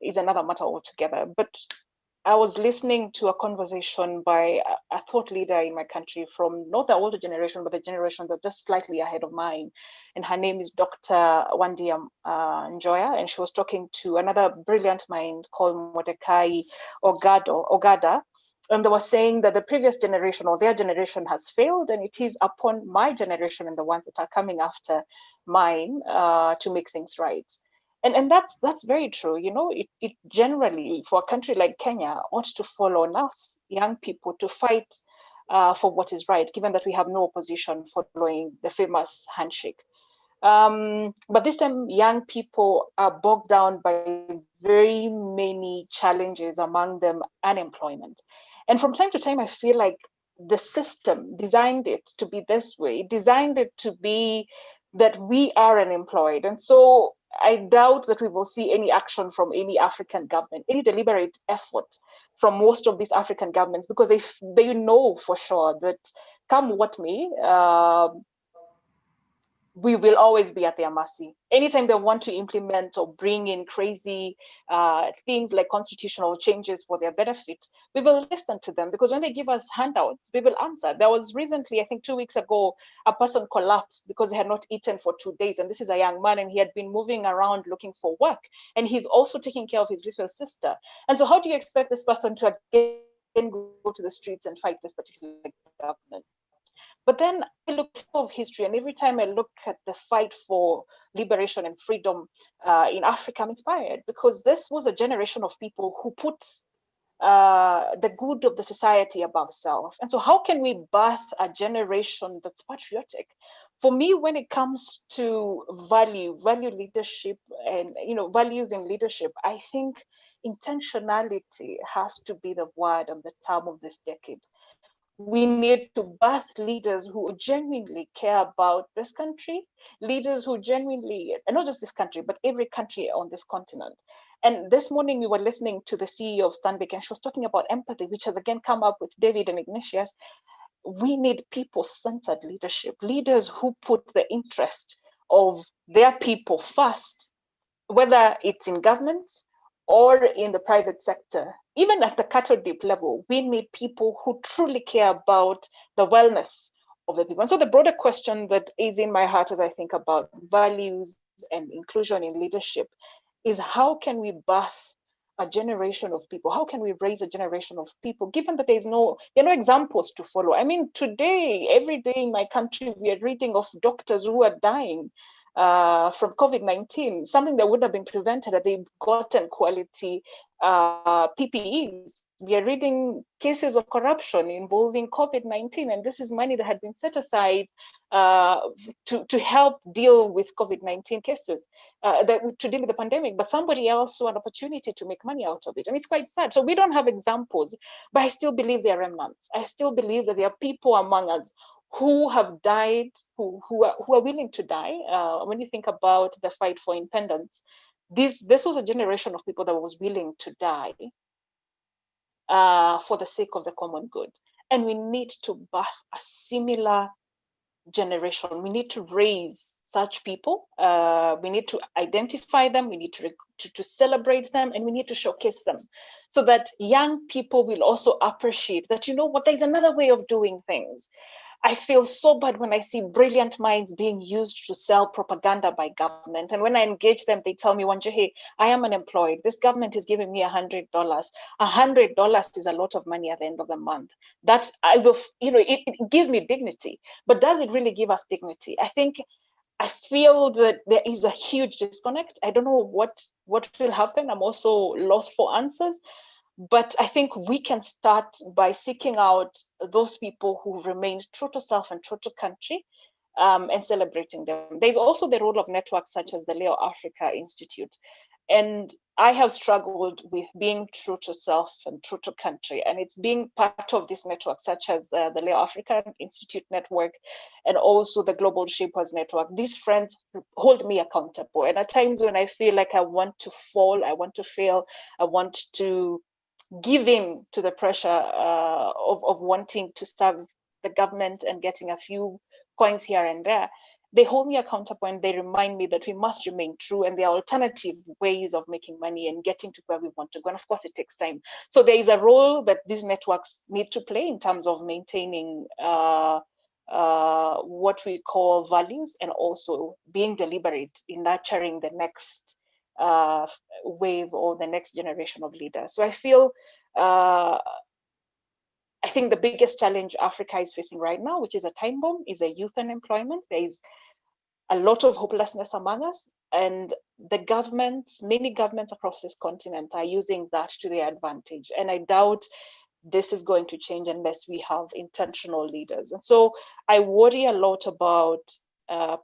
S5: is another matter altogether. But I was listening to a conversation by a thought leader in my country from not the older generation, but the generation that's just slightly ahead of mine. And her name is Dr. Wandia Njoya, and she was talking to another brilliant mind called Mordecai Ogada. And they were saying that the previous generation or their generation has failed, and it is upon my generation and the ones that are coming after mine to make things right. And that's very true. You know, it generally, for a country like Kenya, ought to fall on us, young people, to fight for what is right, given that we have no opposition following the famous handshake. But this time, young people are bogged down by very many challenges, among them unemployment. And from time to time, I feel like the system designed it to be this way, designed it to be that we are unemployed. And so I doubt that we will see any action from any African government, any deliberate effort from most of these African governments, because they know for sure that come what may, we will always be at their mercy. Anytime they want to implement or bring in crazy things like constitutional changes for their benefit, we will listen to them, because when they give us handouts, we will answer. There was recently, I think 2 weeks ago, a person collapsed because he had not eaten for 2 days. And this is a young man, and he had been moving around looking for work. And he's also taking care of his little sister. And so how do you expect this person to again go to the streets and fight this particular government? But then I looked at history, and every time I look at the fight for liberation and freedom in Africa, I'm inspired, because this was a generation of people who put the good of the society above self. And so how can we birth a generation that's patriotic? For me, when it comes to value leadership, and values in leadership, I think intentionality has to be the word and the term of this decade. We need to birth leaders who genuinely care about this country, leaders who genuinely, and not just this country, but every country on this continent. And this morning we were listening to the CEO of Stanbic, and she was talking about empathy, which has again come up with David and Ignatius. We need people-centered leadership, leaders who put the interest of their people first, whether it's in government or in the private sector. Even at the cattle dip level, we need people who truly care about the wellness of the people. And so the broader question that is in my heart as I think about values and inclusion in leadership is, how can we birth a generation of people? How can we raise a generation of people, given that there are no examples to follow? I mean, today, every day in my country, we are reading of doctors who are dying from COVID-19, something that would have been prevented had they gotten quality PPEs. We are reading cases of corruption involving COVID-19, and this is money that had been set aside to help deal with COVID-19 cases, to deal with the pandemic, but somebody else saw an opportunity to make money out of it. And it's quite sad. So we don't have examples, but I still believe there are remnants. I still believe that there are people among us who have died, who are willing to die. When you think about the fight for independence, this was a generation of people that was willing to die for the sake of the common good. And we need to birth a similar generation. We need to raise such people. We need to identify them. We need to celebrate them, and we need to showcase them, so that young people will also appreciate that, there's another way of doing things. I feel so bad when I see brilliant minds being used to sell propaganda by government. And when I engage them, they tell me, Wanjuhi, I am unemployed. This government is giving me $100. $100 is a lot of money at the end of the month. That I will, it gives me dignity. But does it really give us dignity? I feel that there is a huge disconnect. I don't know what will happen. I'm also lost for answers. But I think we can start by seeking out those people who remained true to self and true to country, and celebrating them. There's also the role of networks such as the Leo Africa Institute. And I have struggled with being true to self and true to country. And it's being part of this network, such as the Leo Africa Institute network, and also the Global Shapers Network. These friends hold me accountable. And at times when I feel like I want to fall, I want to fail, I want to give in to the pressure of wanting to serve the government and getting a few coins here and there, they hold me accountable, and they remind me that we must remain true, and there are alternative ways of making money and getting to where we want to go. And of course, it takes time. So there is a role that these networks need to play in terms of maintaining what we call values, and also being deliberate in nurturing the next wave or the next generation of leaders. So I feel, I think the biggest challenge Africa is facing right now, which is a time bomb, is a youth unemployment. There is a lot of hopelessness among us, and the governments, many governments across this continent are using that to their advantage. And I doubt this is going to change unless we have intentional leaders. And so I worry a lot about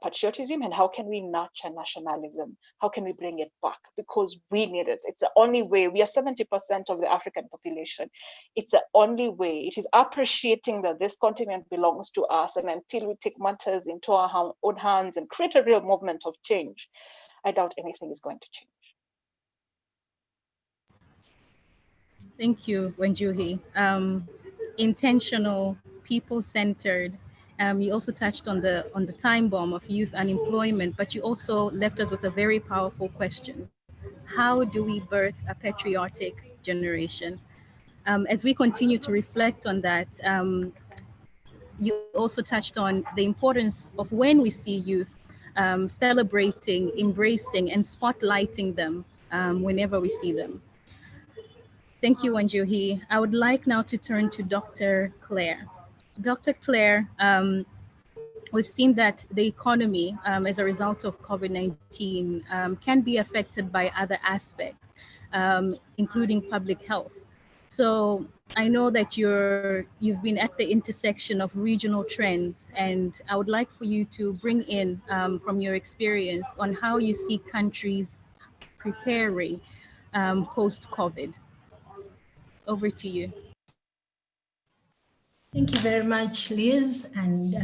S5: patriotism, and how can we nurture nationalism? How can we bring it back? Because we need it. It's the only way. We are 70% of the African population. It's the only way. It is appreciating that this continent belongs to us, and until we take matters into our own hands and create a real movement of change, I doubt anything is going to change.
S1: Thank you, Wanjuhi. Intentional, people-centered, You also touched on the time bomb of youth unemployment, but you also left us with a very powerful question. How do we birth a patriotic generation? As we continue to reflect on that, you also touched on the importance of when we see youth celebrating, embracing, and spotlighting them whenever we see them. Thank you, Wanjuhi. I would like now to turn to Dr. Claire. Dr. Claire, we've seen that the economy, as a result of COVID-19, can be affected by other aspects, including public health. So I know that you've been at the intersection of regional trends, and I would like for you to bring in from your experience on how you see countries preparing post-COVID. Over to you.
S6: Thank you very much, Liz and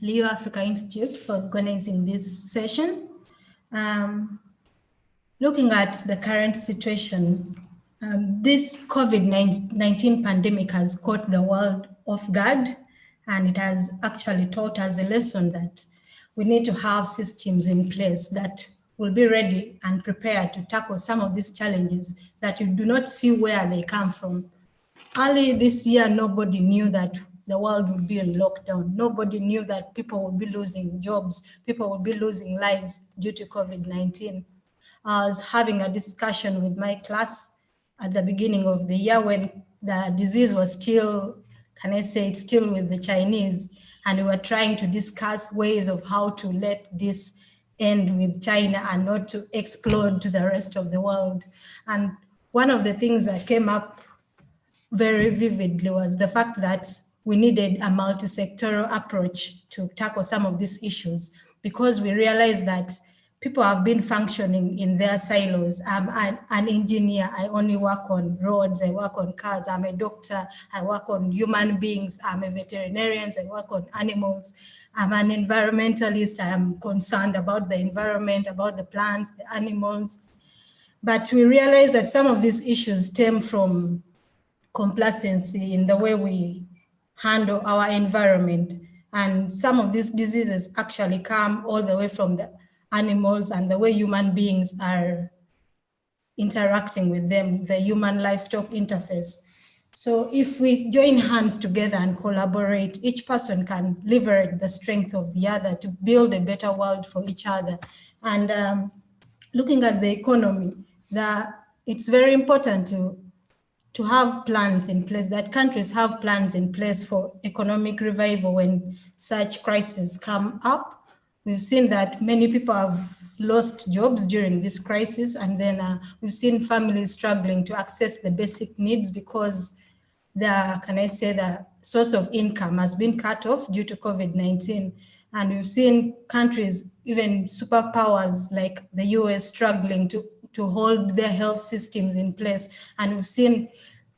S6: Leo Africa Institute for organizing this session. Looking at the current situation, this COVID-19 pandemic has caught the world off guard, and it has actually taught us a lesson that we need to have systems in place that will be ready and prepared to tackle some of these challenges that you do not see where they come from. Early this year, nobody knew that the world would be in lockdown. Nobody knew that people would be losing jobs, people would be losing lives due to COVID-19. I was having a discussion with my class at the beginning of the year when the disease was still, can I say, it's still with the Chinese, and we were trying to discuss ways of how to let this end with China and not to explode to the rest of the world. And one of the things that came up very vividly was the fact that we needed a multi-sectoral approach to tackle some of these issues, because we realized that people have been functioning in their silos. I'm an engineer, I only work on roads, I work on cars. I'm a doctor, I work on human beings. I'm a veterinarian, I work on animals. I'm an environmentalist, I am concerned about the environment, about the plants, the animals. But we realized that some of these issues stem from complacency in the way we handle our environment. And some of these diseases actually come all the way from the animals and the way human beings are interacting with them, the human-livestock interface. So if we join hands together and collaborate, each person can leverage the strength of the other to build a better world for each other. And looking at the economy, it's very important to have plans in place, that countries have plans in place for economic revival when such crises come up. We've seen that many people have lost jobs during this crisis, and then we've seen families struggling to access the basic needs because the source of income has been cut off due to COVID-19. And we've seen countries, even superpowers like the US, struggling to hold their health systems in place. And we've seen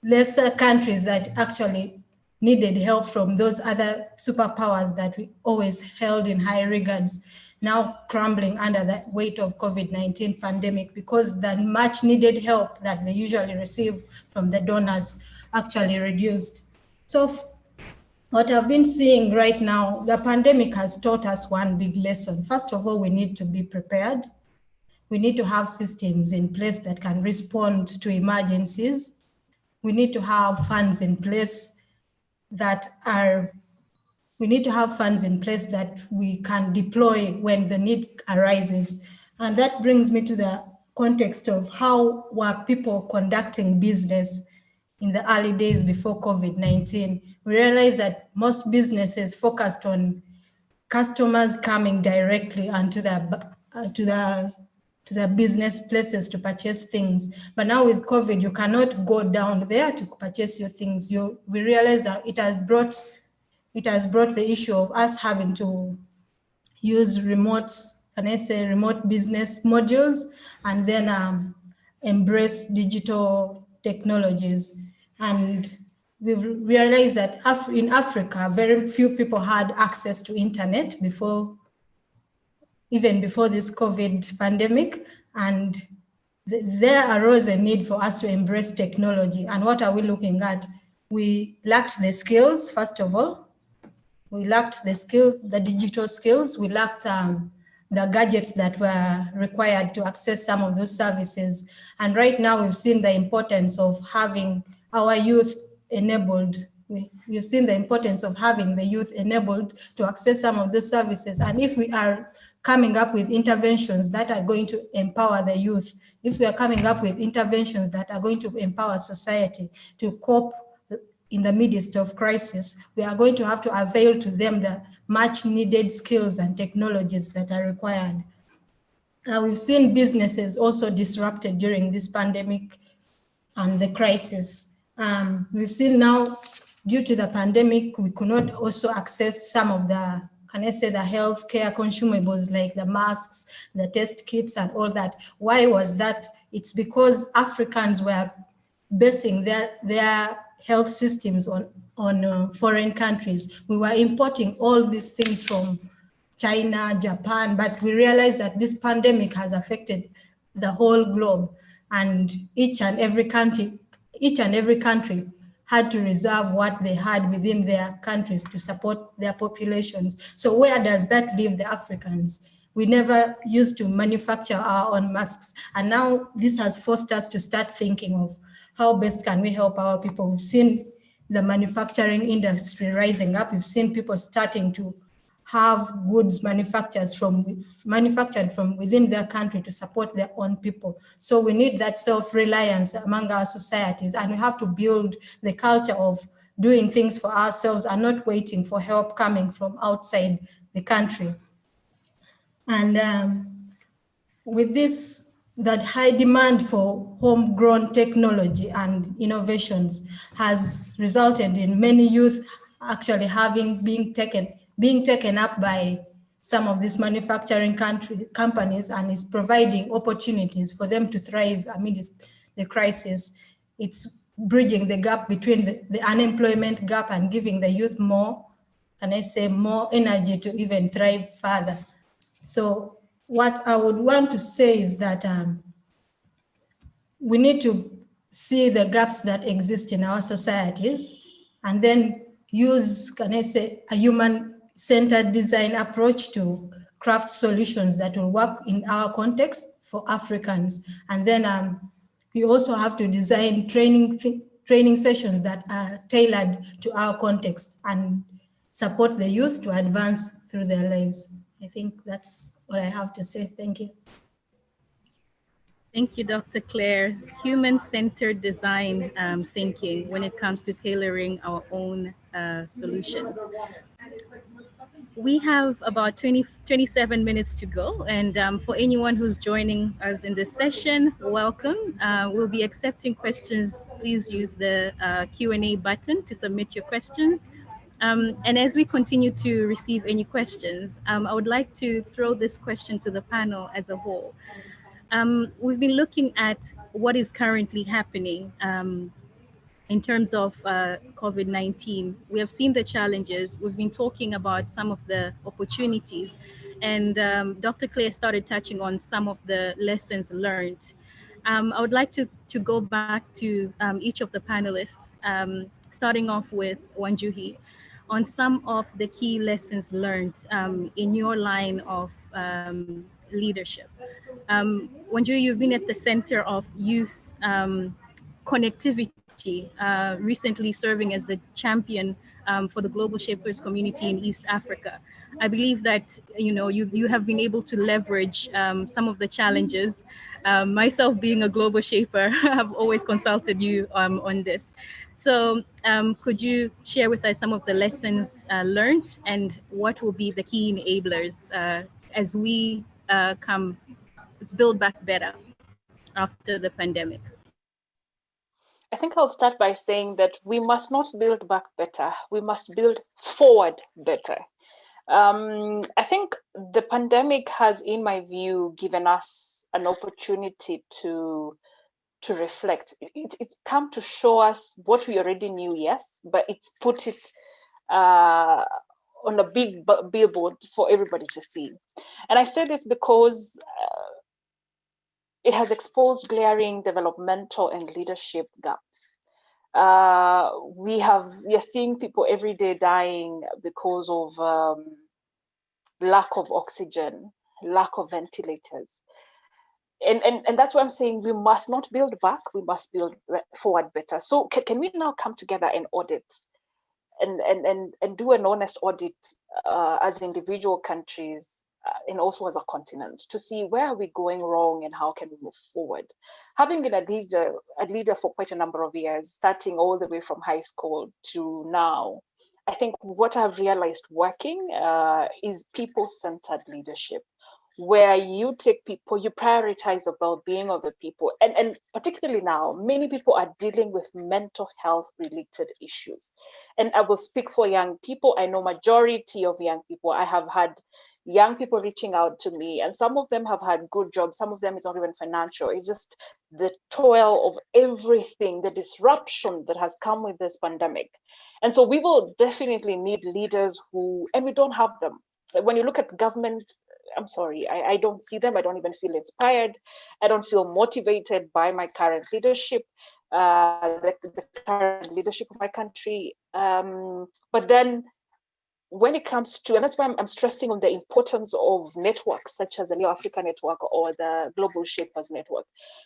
S6: lesser countries that actually needed help from those other superpowers that we always held in high regards, now crumbling under the weight of COVID-19 pandemic, because the much needed help that they usually receive from the donors actually reduced. So what I've been seeing right now, the pandemic has taught us one big lesson. First of all, we need to be prepared. We need to have systems in place that can respond to emergencies. We need to have funds in place that we can deploy when the need arises. And that brings me to the context of how were people conducting business in the early days before COVID-19. We realized that most businesses focused on customers coming directly onto the business places to purchase things. But now with COVID, you cannot go down there to purchase your things. We realize that it has brought the issue of us having to use remote business modules, and then embrace digital technologies. And we've realized that in Africa, very few people had access to internet even before this COVID pandemic, and there arose a need for us to embrace technology. And what are we looking at? We lacked the skills, first of all. We lacked the skills, the digital skills. We lacked the gadgets that were required to access some of those services. And right now we've seen the importance of having our youth enabled. We've seen the importance of having the youth enabled to access some of those services. And if we are coming up with interventions that are going to empower the youth, if we are coming up with interventions that are going to empower society to cope in the midst of crisis, we are going to have to avail to them the much needed skills and technologies that are required. We've seen businesses also disrupted during this pandemic and the crisis. We've seen now, due to the pandemic, we could not also access some of the, can I say, the healthcare consumables like the masks, the test kits and all that. Why was that? It's because Africans were basing their health systems on foreign countries. We were importing all these things from China, Japan, but we realized that this pandemic has affected the whole globe, and each and every country had to reserve what they had within their countries to support their populations. So where does that leave the Africans? We never used to manufacture our own masks, and now this has forced us to start thinking of how best can we help our people. We've seen the manufacturing industry rising up. We've seen people starting to have goods manufactured from within their country to support their own people. So we need that self-reliance among our societies, and we have to build the culture of doing things for ourselves and not waiting for help coming from outside the country. And with this, that high demand for homegrown technology and innovations has resulted in many youth actually being taken up by some of these manufacturing companies, and is providing opportunities for them to thrive amidst the crisis. It's bridging the gap between the unemployment gap and giving the youth more, and I say more energy to even thrive further. So what I would want to say is that we need to see the gaps that exist in our societies and then use, can I say, a human-centered design approach to craft solutions that will work in our context for Africans. And then we also have to design training sessions that are tailored to our context and support the youth to advance through their lives. I think that's what I have to say. Thank you.
S1: Thank you, Dr. Claire. Human-centered design thinking when it comes to tailoring our own solutions. We have about 27 minutes to go. And for anyone who's joining us in this session, welcome. We'll be accepting questions. Please use the Q&A button to submit your questions. And as we continue to receive any questions, I would like to throw this question to the panel as a whole. We've been looking at what is currently happening in terms of COVID-19. We have seen the challenges. We've been talking about some of the opportunities, and Dr. Claire started touching on some of the lessons learned. I would like to go back to each of the panelists, starting off with Wanjuhi, on some of the key lessons learned in your line of leadership. Wanjuhi, you've been at the center of youth connectivity, recently serving as the champion for the Global Shapers community in East Africa. I believe that you have been able to leverage some of the challenges. Myself being a global shaper, I've always consulted you on this. So could you share with us some of the lessons learned, and what will be the key enablers as we build back better after the pandemic?
S5: I think I'll start by saying that we must not build back better. We must build forward better. I think the pandemic has, in my view, given us an opportunity to reflect. It's come to show us what we already knew, yes, but it's put it on a big billboard for everybody to see. And I say this because it has exposed glaring developmental and leadership gaps. We are seeing people every day dying because of lack of oxygen, lack of ventilators. And that's why I'm saying we must not build back, we must build forward better. So can we now come together and audit and do an honest audit as individual countries and also as a continent to see where are we going wrong and how can we move forward. Having been a leader for quite a number of years, starting all the way from high school to now, I think what I've realized working is people-centered leadership, where you take people, you prioritize the well-being of the people. And particularly now, many people are dealing with mental health related issues. And I will speak for young people. I know majority of young people, I have had young people reaching out to me, and some of them have had good jobs. Some of them is not even financial. It's just the toil of everything, the disruption that has come with this pandemic. And so we will definitely need leaders who, and we don't have them. When you look at government, I'm sorry, I don't see them. I don't even feel inspired. I don't feel motivated by my current leadership, the current leadership of my country. But then when it comes to, and that's why I'm stressing on the importance of networks such as the Neo Africa Network or the Global Shapers Network.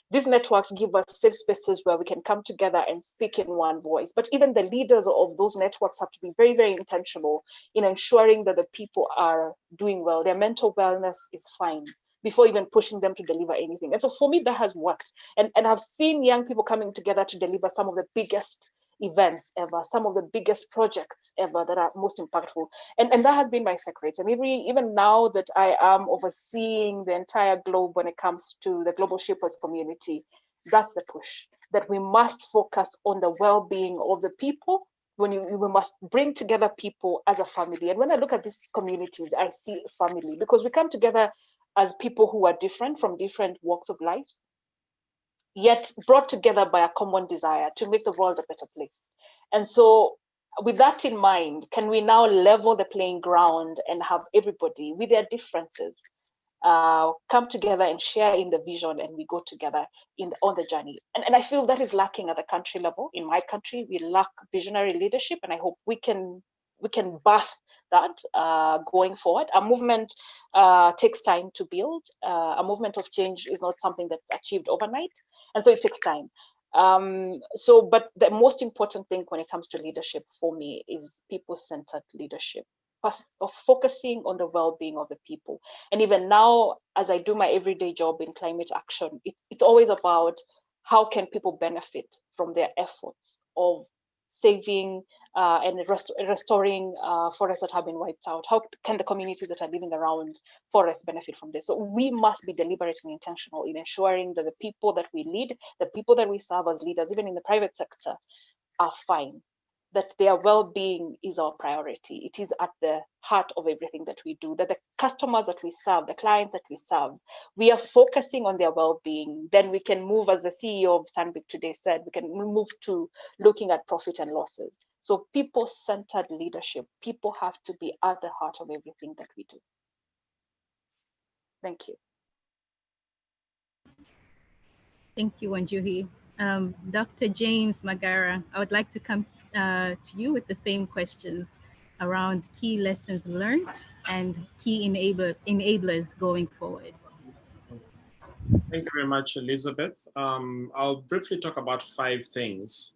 S5: These networks give us safe spaces where we can come together and speak in one voice. But even the leaders of those networks have to be very, very intentional in ensuring that the people are doing well. Their mental wellness is fine before even pushing them to deliver anything. And so for me, that has worked. And I've seen young people coming together to deliver some of the biggest events ever, some of the biggest projects ever that are most impactful. And that has been my secret. And even now that I am overseeing the entire globe when it comes to the Global Shapers community, that's the push, that we must focus on the well-being of the people. We must bring together people as a family. And when I look at these communities, I see family, because we come together as people who are different from different walks of life, yet brought together by a common desire to make the world a better place. And so with that in mind, can we now level the playing ground and have everybody with their differences come together and share in the vision, and we go together on the journey. And I feel that is lacking at the country level. In my country, we lack visionary leadership, and I hope we can birth that going forward. A movement takes time to build. A movement of change is not something that's achieved overnight, and so it takes time. But the most important thing when it comes to leadership for me is people-centered leadership, of focusing on the well-being of the people. And even now, as I do my everyday job in climate action, it's always about how can people benefit from their efforts of saving and restoring forests that have been wiped out. How can the communities that are living around forests benefit from this? So we must be deliberate and intentional in ensuring that the people that we lead, the people that we serve as leaders, even in the private sector, are fine, that their well-being is our priority. It is at the heart of everything that we do, that the customers that we serve, the clients that we serve, we are focusing on their well-being. Then we can move, as the CEO of Sandvik today said, we can move to looking at profit and losses. So people-centered leadership, people have to be at the heart of everything that we do. Thank you.
S1: Thank you, Wanjuhi. Dr. James Magara, I would like to come to you with the same questions around key lessons learned and key enablers going forward.
S2: Thank you very much, Elizabeth. I'll briefly talk about 5 things.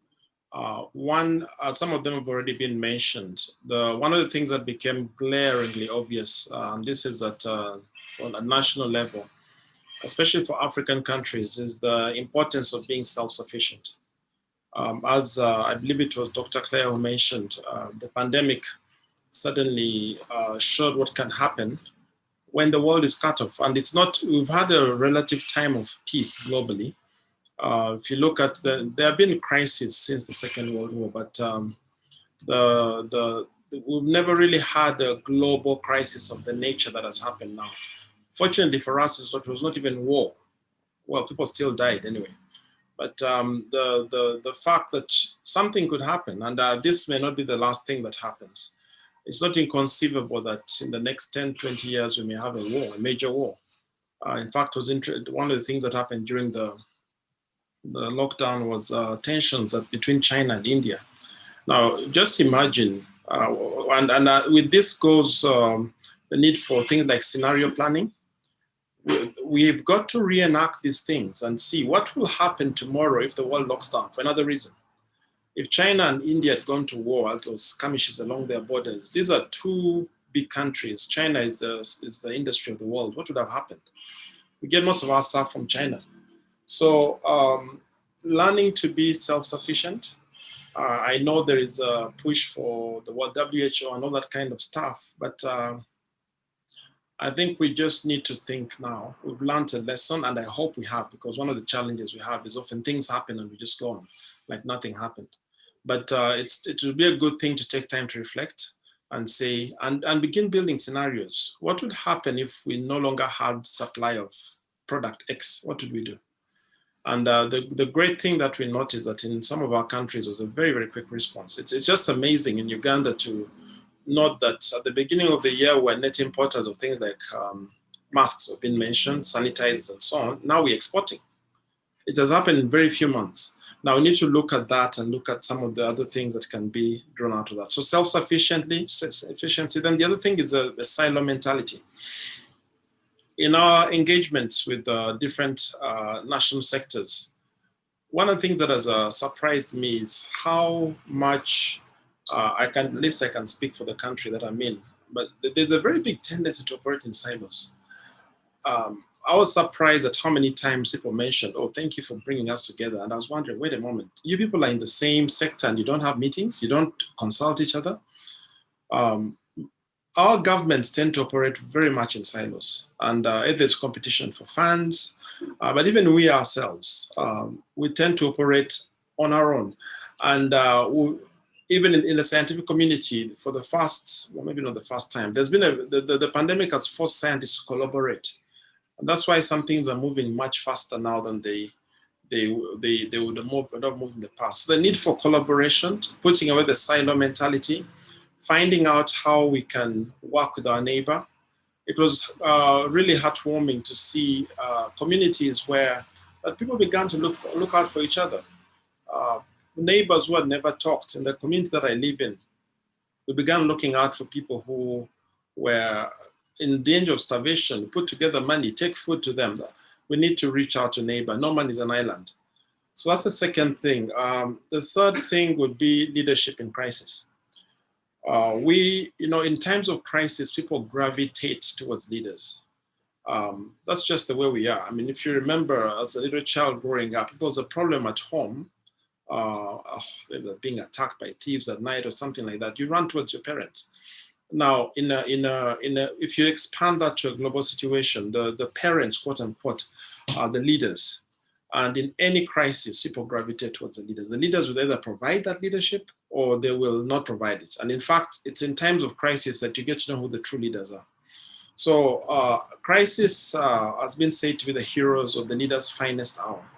S2: One, some of them have already been mentioned. One of the things that became glaringly obvious, this is on a national level, especially for African countries, is the importance of being self-sufficient. As I believe it was Dr. Claire who mentioned, the pandemic suddenly showed what can happen when the world is cut off. And it's not, we've had a relative time of peace globally. If you look at there have been crises since the Second World War, but we've never really had a global crisis of the nature that has happened now. Fortunately for us, it was not even war. Well, people still died anyway. But the fact that something could happen, and this may not be the last thing that happens. It's not inconceivable that in the next 10, 20 years, we may have a war, a major war. In fact, one of the things that happened during the the lockdown was tensions between China and India. Now, just imagine, with this goes the need for things like scenario planning. We've got to reenact these things and see what will happen tomorrow if the world locks down for another reason. If China and India had gone to war, those skirmishes along their borders, these are two big countries. China is the industry of the world. What would have happened? We get most of our stuff from China. So learning to be self-sufficient. I know there is a push for the World WHO and all that kind of stuff, but I think we just need to think now. We've learned a lesson, and I hope we have, because one of the challenges we have is often things happen and we just go on like nothing happened. But it would be a good thing to take time to reflect and say, and begin building scenarios. What would happen if we no longer had supply of product X? What would we do? And the great thing that we noticed that in some of our countries was a very, very quick response. It's just amazing in Uganda to note that at the beginning of the year, we're net importers of things like masks have been mentioned, sanitizers and so on. Now we're exporting. It has happened in very few months. Now we need to look at that and look at some of the other things that can be drawn out of that. So self-sufficiency. Then the other thing is a silo mentality. In our engagements with different national sectors, one of the things that has surprised me is how much at least I can speak for the country that I'm in, but there's a very big tendency to operate in silos. I was surprised at how many times people mentioned, oh, thank you for bringing us together. And I was wondering, wait a moment, you people are in the same sector and you don't have meetings, you don't consult each other. Our governments tend to operate very much in silos, and there's competition for funds, but even we ourselves, we tend to operate on our own. And even in the scientific community, for the first, well, maybe not the first time, there's been the pandemic has forced scientists to collaborate. And that's why some things are moving much faster now than they would have moved in the past. So the need for collaboration, putting away the silo mentality, finding out how we can work with our neighbor. It was really heartwarming to see communities where people began to look out for each other. Neighbors who had never talked in the community that I live in, we began looking out for people who were in danger of starvation, put together money, take food to them. We need to reach out to neighbor. No man is an island. So that's the second thing. The third thing would be leadership in crisis. In times of crisis, people gravitate towards leaders. That's just the way we are. I mean, if you remember as a little child growing up, if there was a problem at home, being attacked by thieves at night or something like that, you run towards your parents. Now, if you expand that to a global situation, the parents, quote unquote, are the leaders. And in any crisis, people gravitate towards the leaders. The leaders will either provide that leadership or they will not provide it. And in fact, it's in times of crisis that you get to know who the true leaders are. So crisis has been said to be the heroes or the leaders' finest hour.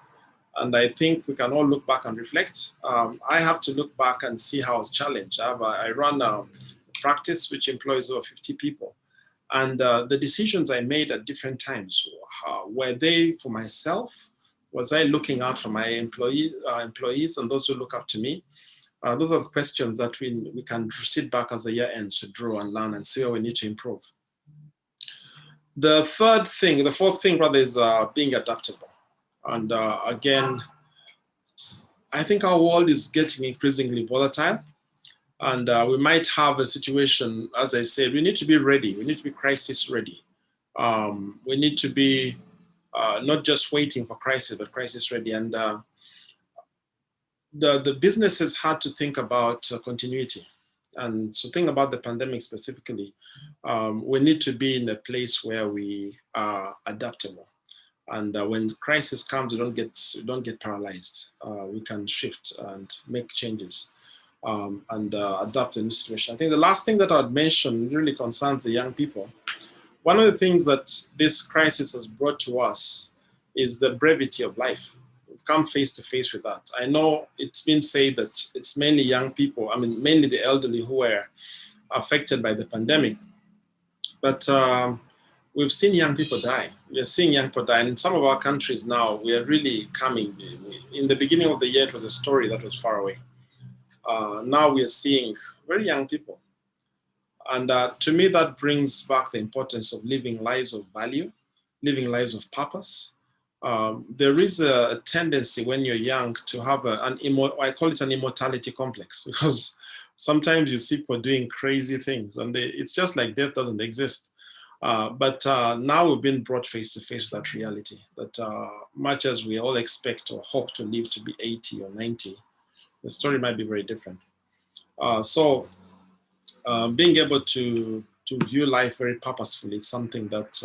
S2: And I think we can all look back and reflect. I have to look back and see how I was challenged. I run a practice which employs over 50 people. And the decisions I made at different times, were they for myself? Was I looking out for my employees and those who look up to me? Those are the questions that we can sit back as the year ends to draw and learn and see where we need to improve. The fourth thing rather is being adaptable. And again, I think our world is getting increasingly volatile. And we might have a situation, as I said, we need to be ready. We need to be crisis ready. We need to be not just waiting for crisis, but crisis ready. And the businesses had to think about continuity. And so think about the pandemic specifically. We need to be in a place where we are adaptable. And when crisis comes, we don't get paralyzed. We can shift and make changes and adapt to a new situation. I think the last thing that I would mention really concerns the young people. One of the things that this crisis has brought to us is the brevity of life. We've come face to face with that. I know it's been said that it's mainly young people, mainly the elderly who were affected by the pandemic. But we've seen young people die. We're seeing young people die. And in some of our countries now, we are really coming. In the beginning of the year, it was a story that was far away. Now we are seeing very young people. And to me, that brings back the importance of living lives of value, living lives of purpose. There is a tendency when you're young to have I call it an immortality complex, because sometimes you see people doing crazy things and it's just like death doesn't exist. But now we've been brought face to face with that reality that much as we all expect or hope to live to be 80 or 90, the story might be very different. So being able to view life very purposefully is something that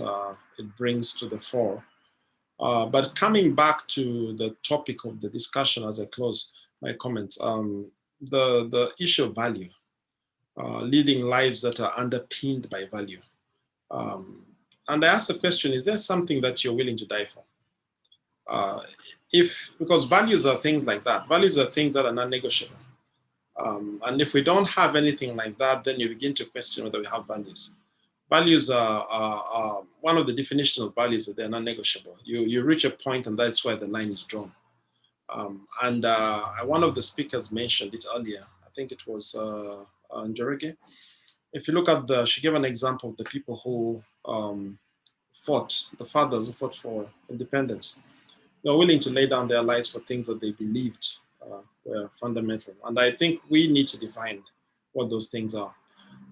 S2: it brings to the fore. But coming back to the topic of the discussion as I close my comments, the issue of value, leading lives that are underpinned by value. And I ask the question, is there something that you're willing to die for? Because values are things like that. Values are things that are non-negotiable. And if we don't have anything like that, then you begin to question whether we have values. Values are one of the definitions of values that they're non-negotiable. You reach a point and that's where the line is drawn. And one of the speakers mentioned it earlier. I think it was Njoroge. If you look at she gave an example of the people who fought, the fathers who fought for independence. They were willing to lay down their lives for things that they believed were fundamental. And I think we need to define what those things are.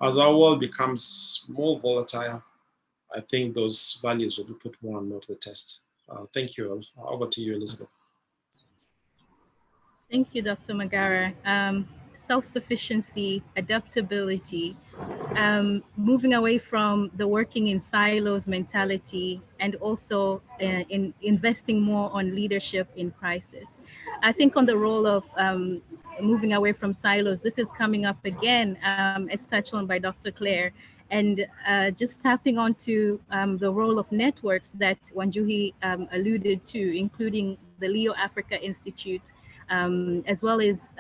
S2: As our world becomes more volatile, I think those values will be put more and more to the test. Thank you. Over to you, Elizabeth.
S1: Thank you, Dr. Magara. Self-sufficiency, adaptability, moving away from the working in silos mentality, and also in investing more on leadership in crisis. I think on the role of moving away from silos, this is coming up again, as touched on by Dr. Claire, and just tapping onto the role of networks that Wanjuhi alluded to, including the Leo Africa Institute, as well as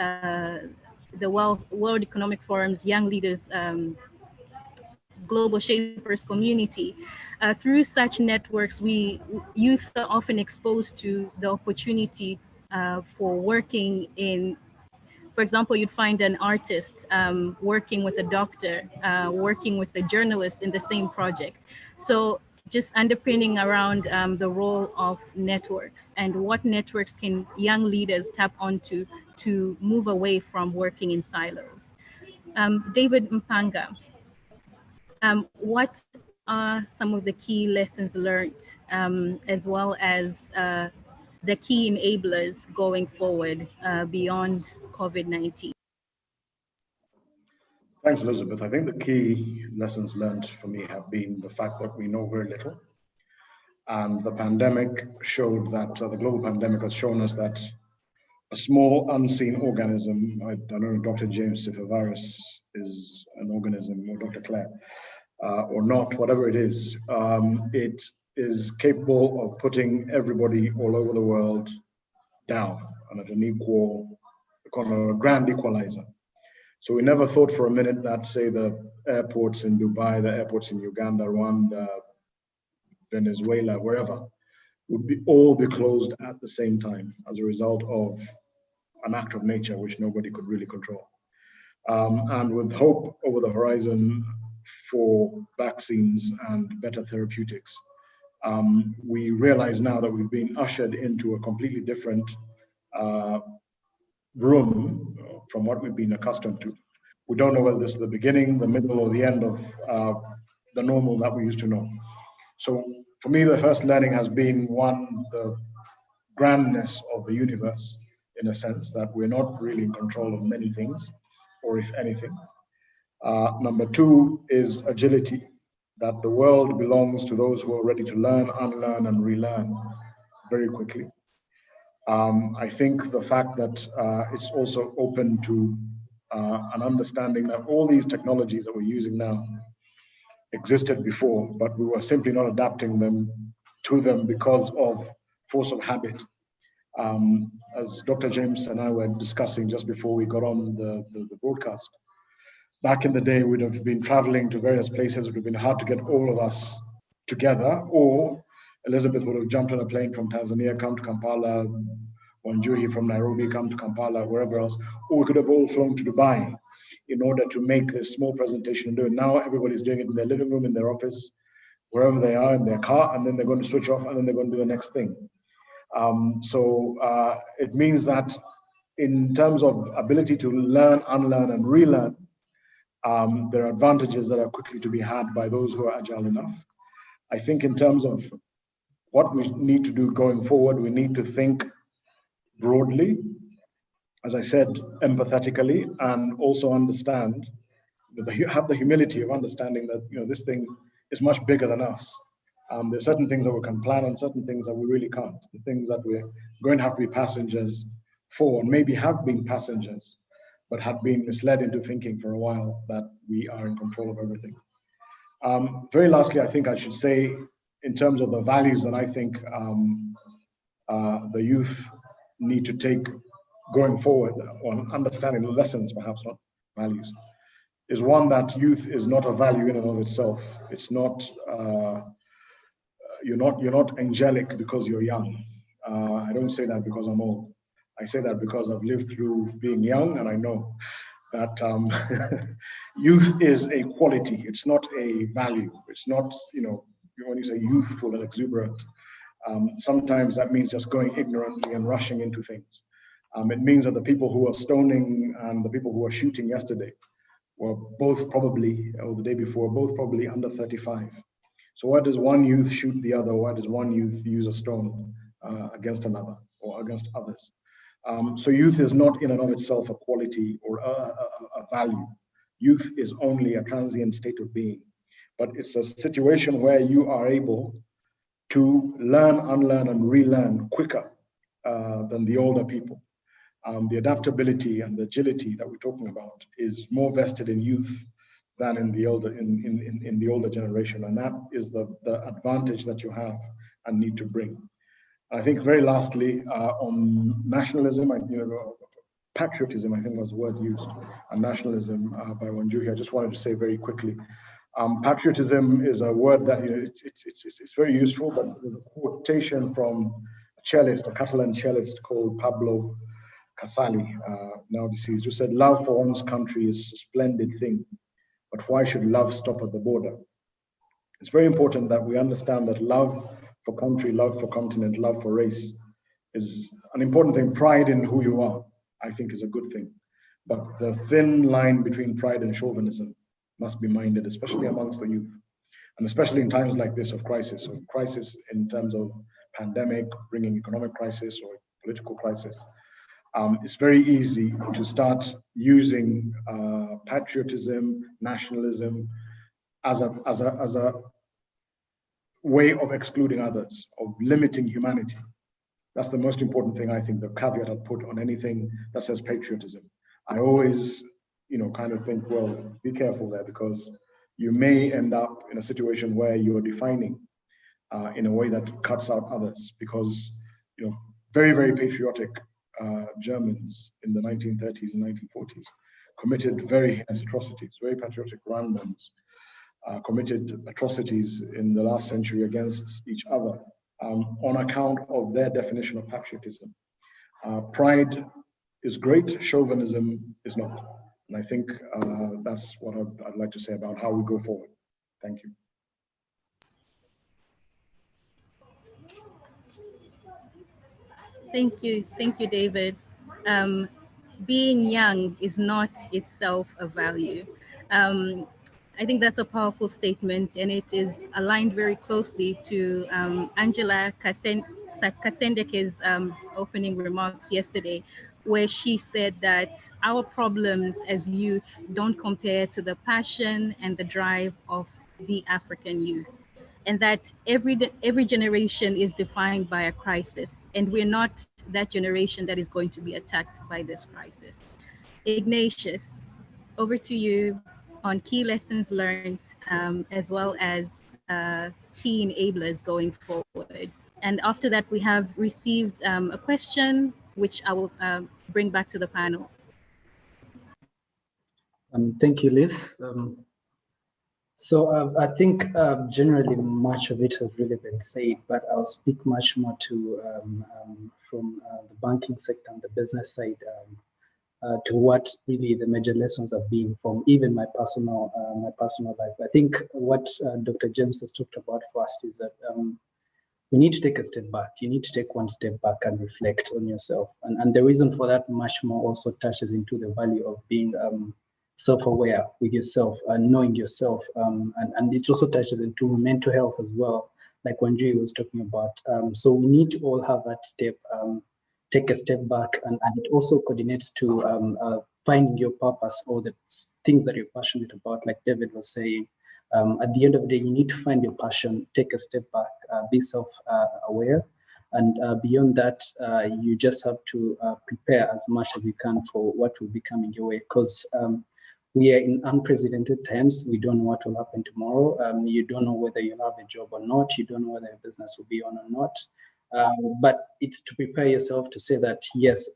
S1: the World Economic Forum's Young Leaders Global Shapers community. Through such networks, youth are often exposed to the opportunity for working in, for example, you'd find an artist working with a doctor, working with a journalist in the same project. So just underpinning around the role of networks and what networks can young leaders tap onto to move away from working in silos. David Mpanga, what are some of the key lessons learned, as well as the key enablers going forward beyond COVID-19?
S3: Thanks, Elizabeth. I think the key lessons learned for me have been the fact that we know very little. And the pandemic showed that, the global pandemic has shown us that a small unseen organism, I don't know, Dr. James, if a virus is an organism, or Dr. Claire, or not, whatever it is capable of putting everybody all over the world down and at an equal, kind of a grand equalizer. So we never thought for a minute that, say, the airports in Dubai, the airports in Uganda, Rwanda, Venezuela, wherever, would all be closed at the same time as a result of an act of nature which nobody could really control. And with hope over the horizon for vaccines and better therapeutics, we realize now that we've been ushered into a completely different room from what we've been accustomed to. We don't know whether this is the beginning, the middle, or the end of the normal that we used to know. So for me, the first learning has been, one, the grandness of the universe, in a sense that we're not really in control of many things, or if anything. Number two is agility, that the world belongs to those who are ready to learn, unlearn, and relearn very quickly. I think the fact that it's also open to an understanding that all these technologies that we're using now existed before, but we were simply not adapting to them because of force of habit. As Dr. James and I were discussing just before we got on the broadcast, back in the day, we'd have been traveling to various places. It would have been hard to get all of us together, or Elizabeth would have jumped on a plane from Tanzania, come to Kampala, Wanjuhi from Nairobi, come to Kampala, wherever else, or we could have all flown to Dubai in order to make this small presentation and do it. Now everybody's doing it in their living room, in their office, wherever they are, in their car, and then they're going to switch off, and then they're going to do the next thing. So it means that in terms of ability to learn, unlearn, and relearn, there are advantages that are quickly to be had by those who are agile enough. I think in terms of what we need to do going forward, we need to think broadly, as I said, empathetically, and also understand, have the humility of understanding that this thing is much bigger than us. There's certain things that we can plan and certain things that we really can't. The things that we're going to have to be passengers for, and maybe have been passengers, but had been misled into thinking for a while that we are in control of everything. Very lastly, I think I should say, in terms of the values that I think the youth need to take going forward on understanding the lessons, perhaps not values, is one that youth is not a value in and of itself. It's not, you're not angelic because you're young. I don't say that because I'm old. I say that because I've lived through being young, and I know that youth is a quality. It's not a value. It's not, when you say youthful and exuberant, sometimes that means just going ignorantly and rushing into things. It means that the people who are stoning and the people who are shooting yesterday were both probably, or the day before, both probably under 35. So why does one youth shoot the other? Why does one youth use a stone against another or against others? So youth is not in and of itself a quality or a value. Youth is only a transient state of being, but it's a situation where you are able to learn, unlearn, and relearn quicker than the older people. The adaptability and the agility that we're talking about is more vested in youth than in the older in the older generation, and that is the advantage that you have and need to bring. I think very lastly, on nationalism, patriotism, I think was the word used, and nationalism by Wanjuhi. I just wanted to say very quickly, patriotism is a word that it's very useful, but there's a quotation from a cellist, a Catalan cellist called Pablo Casali, now deceased, who said, "Love for one's country is a splendid thing, but why should love stop at the border?" It's very important that we understand that love for country, love for continent, love for race is an important thing. Pride in who you are, I think, is a good thing. But the thin line between pride and chauvinism must be minded, especially amongst the youth, and especially in times like this of crisis. So crisis in terms of pandemic, bringing economic crisis or political crisis. It's very easy to start using patriotism, nationalism as a way of excluding others, of limiting humanity. That's the most important thing, I think, the caveat I'd put on anything that says patriotism. I always, kind of think, well, be careful there, because you may end up in a situation where you're defining in a way that cuts out others, because, very, very patriotic Germans in the 1930s and 1940s committed very heinous atrocities. Very patriotic Rwandans committed atrocities in the last century against each other on account of their definition of patriotism. Pride is great, chauvinism is not. And I think that's what I'd like to say about how we go forward. Thank you.
S1: Thank you, David. Being young is not itself a value. I think that's a powerful statement, and it is aligned very closely to Angela Kasendeke's opening remarks yesterday, where she said that our problems as youth don't compare to the passion and the drive of the African youth, and that every generation is defined by a crisis, and we're not that generation that is going to be attacked by this crisis. Ignatius, over to you on key lessons learned, as well as key enablers going forward. And after that, we have received a question, which I will bring back to the panel.
S4: Thank you, Liz. So I think generally much of it has really been said, but I'll speak much more to from the banking sector and the business side to what really the major lessons have been from even my personal life. I think what Dr. James has talked about first is that we need to take a step back. You need to take one step back and reflect on yourself. And the reason for that much more also touches into the value of being self-aware with yourself and knowing yourself. And it also touches into mental health as well, like Wanjiri was talking about. So we need to all have that step, take a step back, and it also coordinates to finding your purpose or the things that you're passionate about, like David was saying. At the end of the day, you need to find your passion, take a step back, be self-aware. And beyond that, you just have to prepare as much as you can for what will be coming your way. Because we are in unprecedented times. We don't know what will happen tomorrow. You don't know whether you'll have a job or not. You don't know whether your business will be on or not. But it's to prepare yourself to say that, yes,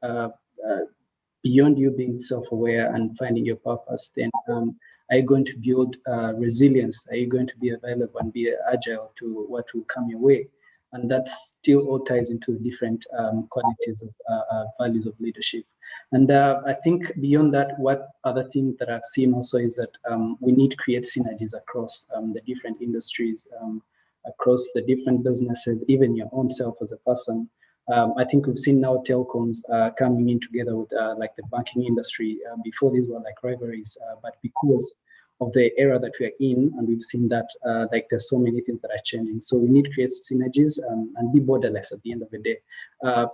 S4: beyond you being self-aware and finding your purpose, then are you going to build resilience? Are you going to be available and be agile to what will come your way? And that still all ties into different qualities of values of leadership. And I think beyond that, what other thing that I've seen also is that we need to create synergies across the different industries, across the different businesses, even your own self as a person. I think we've seen now telecoms coming in together with like the banking industry. Before these were like rivalries, but because of the era that we're in, and we've seen that like there's so many things that are changing. So we need to create synergies and be borderless at the end of the day.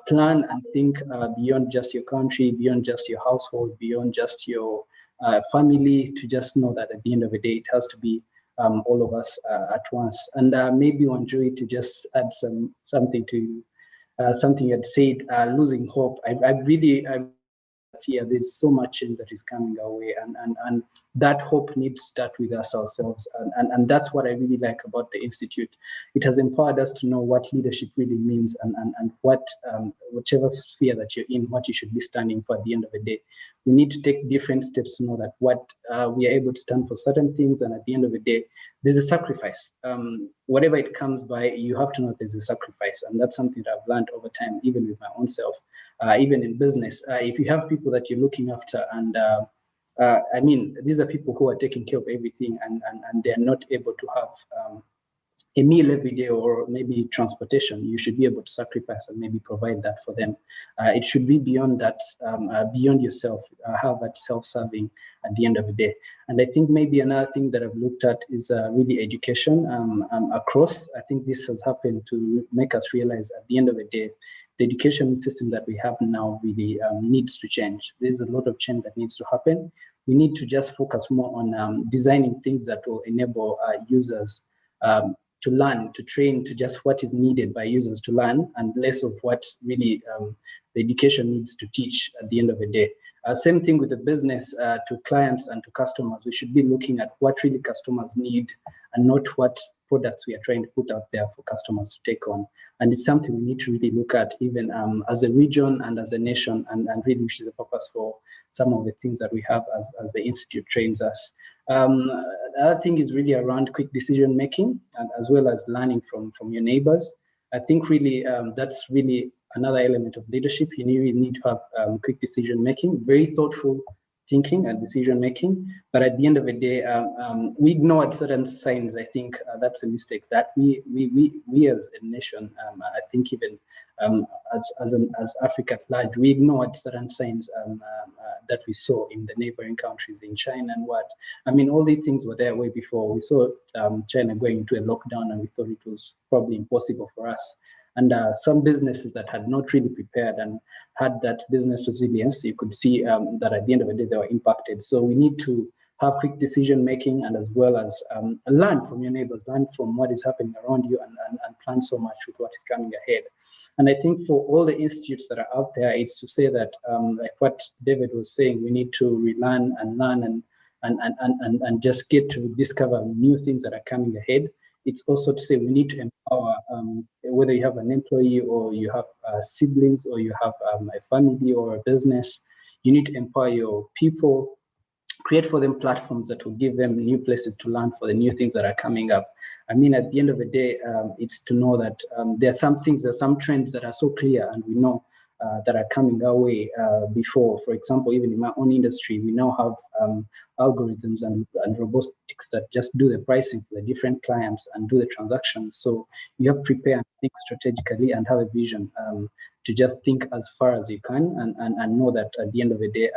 S4: Plan and think beyond just your country, beyond just your household, beyond just your family, to just know that at the end of the day, it has to be all of us at once. And maybe Wanjiri to just add something to something you had said, losing hope. There's so much change that is coming our way, and that hope needs to start with us ourselves. And that's what I really like about the Institute. It has empowered us to know what leadership really means and what, whichever sphere that you're in, what you should be standing for at the end of the day. We need to take different steps to know that what we are able to stand for certain things, and at the end of the day, there's a sacrifice. Whatever it comes by, you have to know there's a sacrifice, and that's something that I've learned over time, even with my own self. Even in business, if you have people that you're looking after, and I mean, these are people who are taking care of everything, and they're not able to have a meal every day or maybe transportation, you should be able to sacrifice and maybe provide that for them. It should be beyond that, beyond yourself, have that self-serving at the end of the day. And I think maybe another thing that I've looked at is really education across. I think this has happened to make us realize at the end of the day, the education system that we have now really needs to change. There's a lot of change that needs to happen. We need to just focus more on designing things that will enable users to learn, to train, to just what is needed by users to learn, and less of what really the education needs to teach at the end of the day. Same thing with the business, to clients and to customers. We should be looking at what really customers need and not what products we are trying to put out there for customers to take on. And it's something we need to really look at even as a region and as a nation, and really which is the purpose for some of the things that we have as the Institute trains us. The other thing is really around quick decision making, and as well as learning from your neighbors. I think really that's really another element of leadership. You really need to have quick decision making, very thoughtful thinking and decision making. But at the end of the day, we ignore certain signs. I think that's a mistake that we as a nation, I think even as Africa at large, we ignored certain signs that we saw in the neighboring countries, in China and what. I mean, all these things were there way before. We saw China going into a lockdown, and we thought it was probably impossible for us. And some businesses that had not really prepared and had that business resilience, you could see that at the end of the day, they were impacted. So we need to have quick decision making, and as well as learn from your neighbors, learn from what is happening around you, and plan so much with what is coming ahead. And I think for all the institutes that are out there, it's to say that, like what David was saying, we need to relearn and learn and just get to discover new things that are coming ahead. It's also to say we need to empower, whether you have an employee or you have siblings or you have a family or a business, you need to empower your people, create for them platforms that will give them new places to learn for the new things that are coming up. I mean, at the end of the day, it's to know that there are some things, there are some trends that are so clear, and we know that are coming our way before. For example, even in my own industry, we now have algorithms and robotics that just do the pricing for the different clients and do the transactions. So you have to prepare and think strategically and have a vision to just think as far as you can and know that at the end of the day,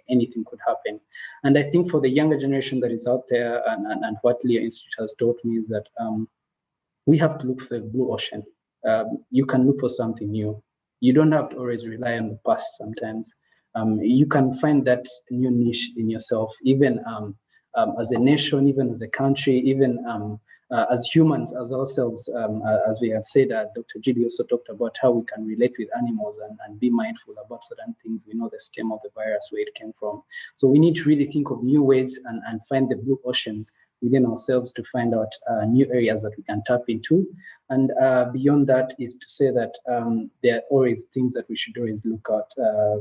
S4: anything could happen. And I think for the younger generation that is out there, and what Leo Institute has taught me is that we have to look for the blue ocean. You can look for something new. You don't have to always rely on the past sometimes. You can find that new niche in yourself, even as a nation, even as a country, even as humans, as ourselves, as we have said, Dr. Judy also talked about how we can relate with animals and be mindful about certain things. We know the scheme of the virus, where it came from. So we need to really think of new ways and find the blue ocean within ourselves to find out new areas that we can tap into. And beyond that is to say that there are always things that we should always look at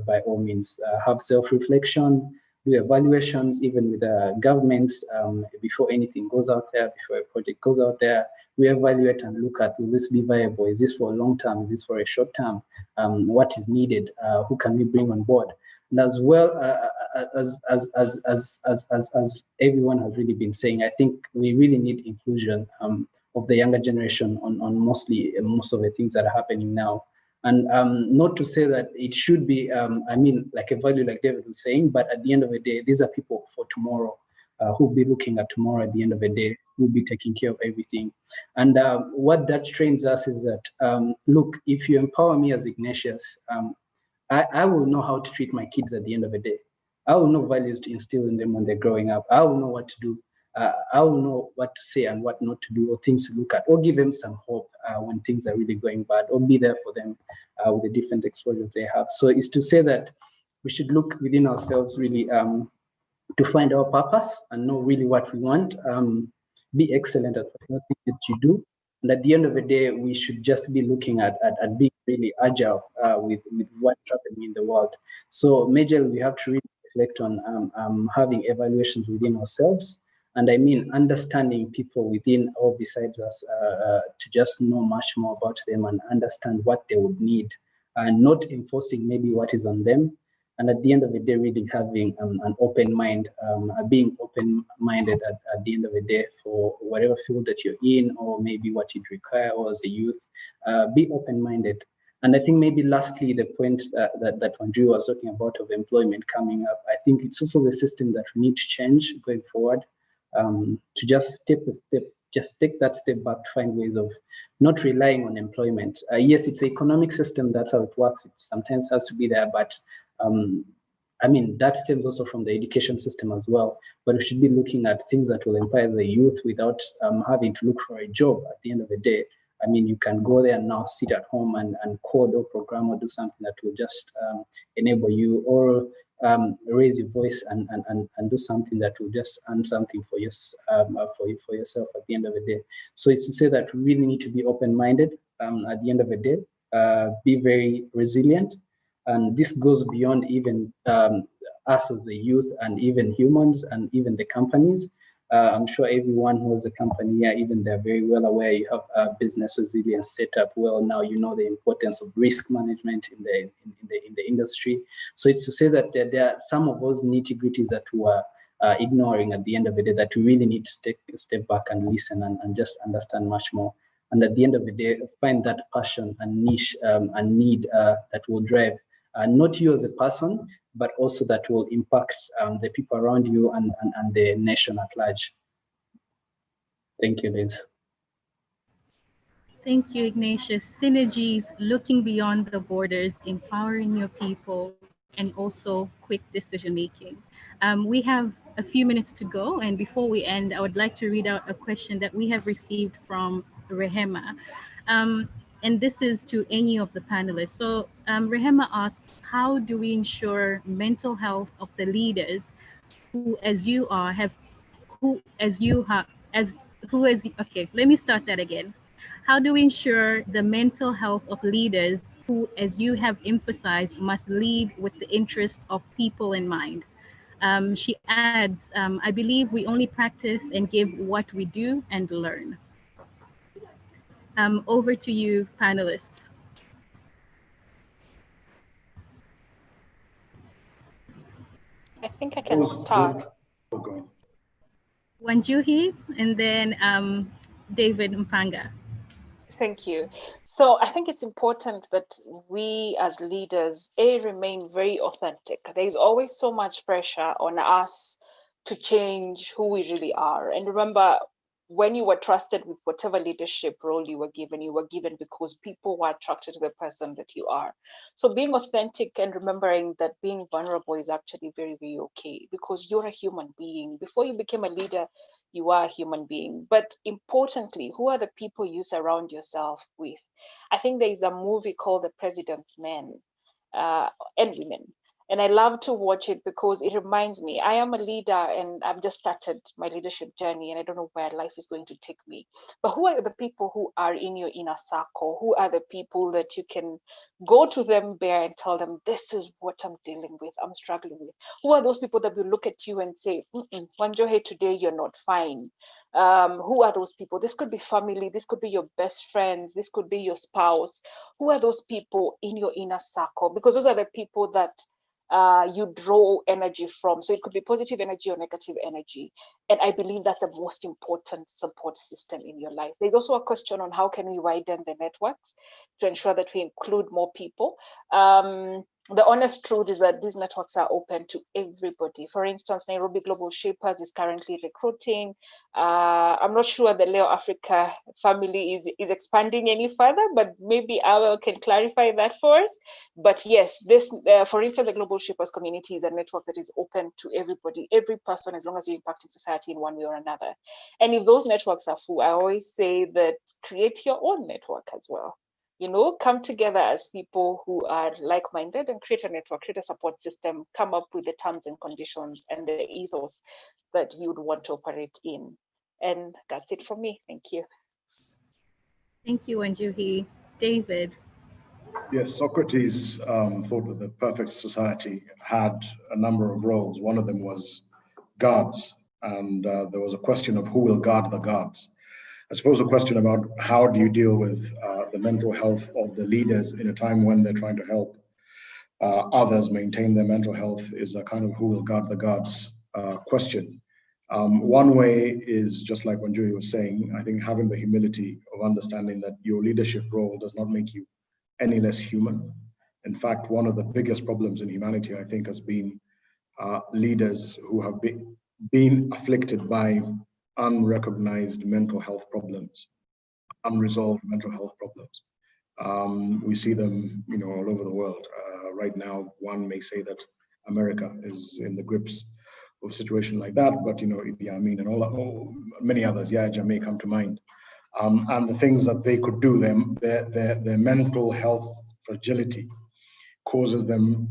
S4: by all means. Have self-reflection, do evaluations, even with governments, before anything goes out there, before a project goes out there. We evaluate and look at, will this be viable? Is this for a long term? Is this for a short term? What is needed? Who can we bring on board? And as well as everyone has really been saying, I think we really need inclusion of the younger generation on most of the things that are happening now. And not to say that it should be, I mean, like a value like David was saying, but at the end of the day, these are people for tomorrow who will be looking at tomorrow at the end of the day, who will be taking care of everything. And what that trains us is that, look, if you empower me as Ignatius, I will know how to treat my kids at the end of the day. I will know values to instill in them when they're growing up. I will know what to do. I will know what to say and what not to do, or things to look at, or give them some hope when things are really going bad, or be there for them with the different exposures they have. So it's to say that we should look within ourselves really to find our purpose and know really what we want. Be excellent at what that you do. And at the end of the day, we should just be looking at being really agile with what's happening in the world. So majorly, we have to really reflect on having evaluations within ourselves. And I mean, understanding people within or besides us to just know much more about them and understand what they would need, and not enforcing maybe what is on them. And at the end of the day, really having an open mind, being open-minded at the end of the day for whatever field that you're in, or maybe what you'd require, or as a youth, be open-minded. And I think maybe lastly, the point that Andrew was talking about of employment coming up, I think it's also the system that we need to change going forward, to just just take that step back to find ways of not relying on employment. Yes, it's an economic system, that's how it works. It sometimes has to be there, but I mean, that stems also from the education system as well. But we should be looking at things that will empower the youth without having to look for a job at the end of the day. I mean, you can go there and now sit at home and code or program or do something that will just enable you, or raise your voice and do something that will just earn something for for yourself at the end of the day. So it's to say that we really need to be open-minded at the end of the day, be very resilient. And this goes beyond even us as a youth, and even humans, and even the companies. I'm sure everyone who has a company here, even they're very well aware you have a business resilience set up well. Now you know the importance of risk management in the industry. So it's to say that there are some of those nitty-gritties that we are ignoring at the end of the day, that we really need to take a step back and listen and just understand much more. And at the end of the day, find that passion and niche and need that will drive not you as a person, but also that will impact the people around you and the nation at large. Thank you, Liz.
S1: Thank you, Ignatius. Synergies, looking beyond the borders, empowering your people, and also quick decision making. We have a few minutes to go, and before we end, I would like to read out a question that we have received from Rehema. And this is to any of the panelists. So Rehema asks, how do we ensure mental health of the leaders who, as you are, okay, let me start that again. How do we ensure the mental health of leaders who, as you have emphasized, must lead with the interest of people in mind? She adds, I believe we only practice and give what we do and learn. Over to you, panelists.
S5: I think I can start.
S1: Wanjuhi, and then David Mpanga.
S5: Thank you. So I think it's important that we as leaders, remain very authentic. There's always so much pressure on us to change who we really are. And remember, when you were trusted with whatever leadership role you were given because people were attracted to the person that you are. So being authentic and remembering that being vulnerable is actually very, very okay, because you're a human being. Before you became a leader, you are a human being. But importantly, who are the people you surround yourself with? I think there is a movie called The President's Men and Women. And I love to watch it because it reminds me, I am a leader and I've just started my leadership journey and I don't know where life is going to take me. But who are the people who are in your inner circle? Who are the people that you can go to them there and tell them, this is what I'm dealing with, I'm struggling with? Who are those people that will look at you and say, Wanjohe, today you're not fine? Who are those people? This could be family, this could be your best friends, this could be your spouse. Who are those people in your inner circle? Because those are the people that you draw energy from. So it could be positive energy or negative energy. And I believe that's the most important support system in your life. There's also a question on how can we widen the networks to ensure that we include more people. The honest truth is that these networks are open to everybody. For instance, Nairobi Global Shapers is currently recruiting. I'm not sure the Leo Africa family is expanding any further, but maybe Awel can clarify that for us. But yes, this, for instance, the Global Shapers community is a network that is open to everybody, every person, as long as you're impacting society in one way or another. And if those networks are full, I always say that create your own network as well. You know, come together as people who are like-minded and create a network, create a support system, come up with the terms and conditions and the ethos that you would want to operate in. And that's it for me. Thank you.
S1: Thank you, Wanjuhi. David.
S3: Yes, Socrates thought that the perfect society had a number of roles. One of them was guards, and there was a question of who will guard the guards. I suppose a question about how do you deal with the mental health of the leaders in a time when they're trying to help others maintain their mental health is a kind of who will guard the guards question. One way is, just like when Joey was saying, I think having the humility of understanding that your leadership role does not make you any less human. In fact, one of the biggest problems in humanity, I think, has been leaders who have been afflicted by unrecognized mental health problems, unresolved mental health problems. We see them, you know, all over the world. Right now, one may say that America is in the grips of a situation like that, but you know, Idi Amin and many others, Yahya may come to mind. And the things that they could do, their mental health fragility causes them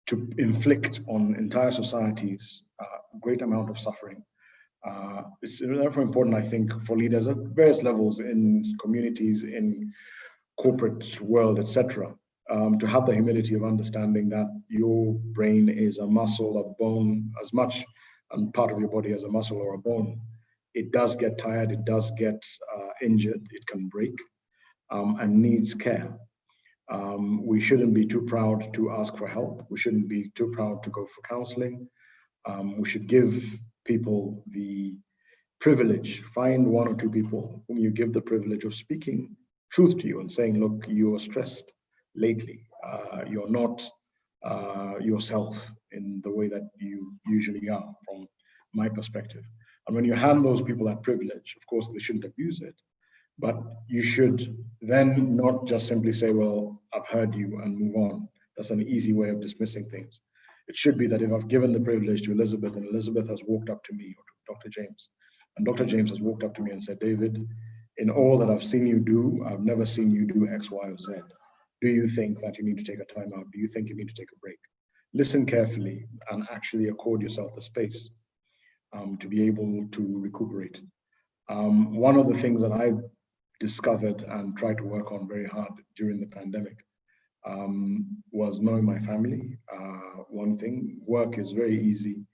S3: to inflict on entire societies a great amount of suffering. It's therefore important, I think, for leaders at various levels in communities, in corporate world, etc., to have the humility of understanding that your brain is a muscle, a bone, as much and part of your body as a muscle or a bone. It does get tired, it does get injured, it can break, and needs care. We shouldn't be too proud to ask for help. We shouldn't be too proud to go for counseling. We should give people the privilege, find one or two people whom you give the privilege of speaking truth to you and saying, look, you are stressed lately. You're not yourself in the way that you usually are, from my perspective. And when you hand those people that privilege, of course, they shouldn't abuse it. But you should then not just simply say, well, I've heard you and move on. That's an easy way of dismissing things. It should be that if I've given the privilege to Elizabeth and Elizabeth has walked up to me, or to Dr. James, and Dr. James has walked up to me and said, David, in all that I've seen you do, I've never seen you do X, Y, or Z. Do you think that you need to take a time out? Do you think you need to take a break? Listen carefully and actually accord yourself the space to be able to recuperate. One of the things that I've discovered and tried to work on very hard during the pandemic was knowing my family, one thing. Work is very easy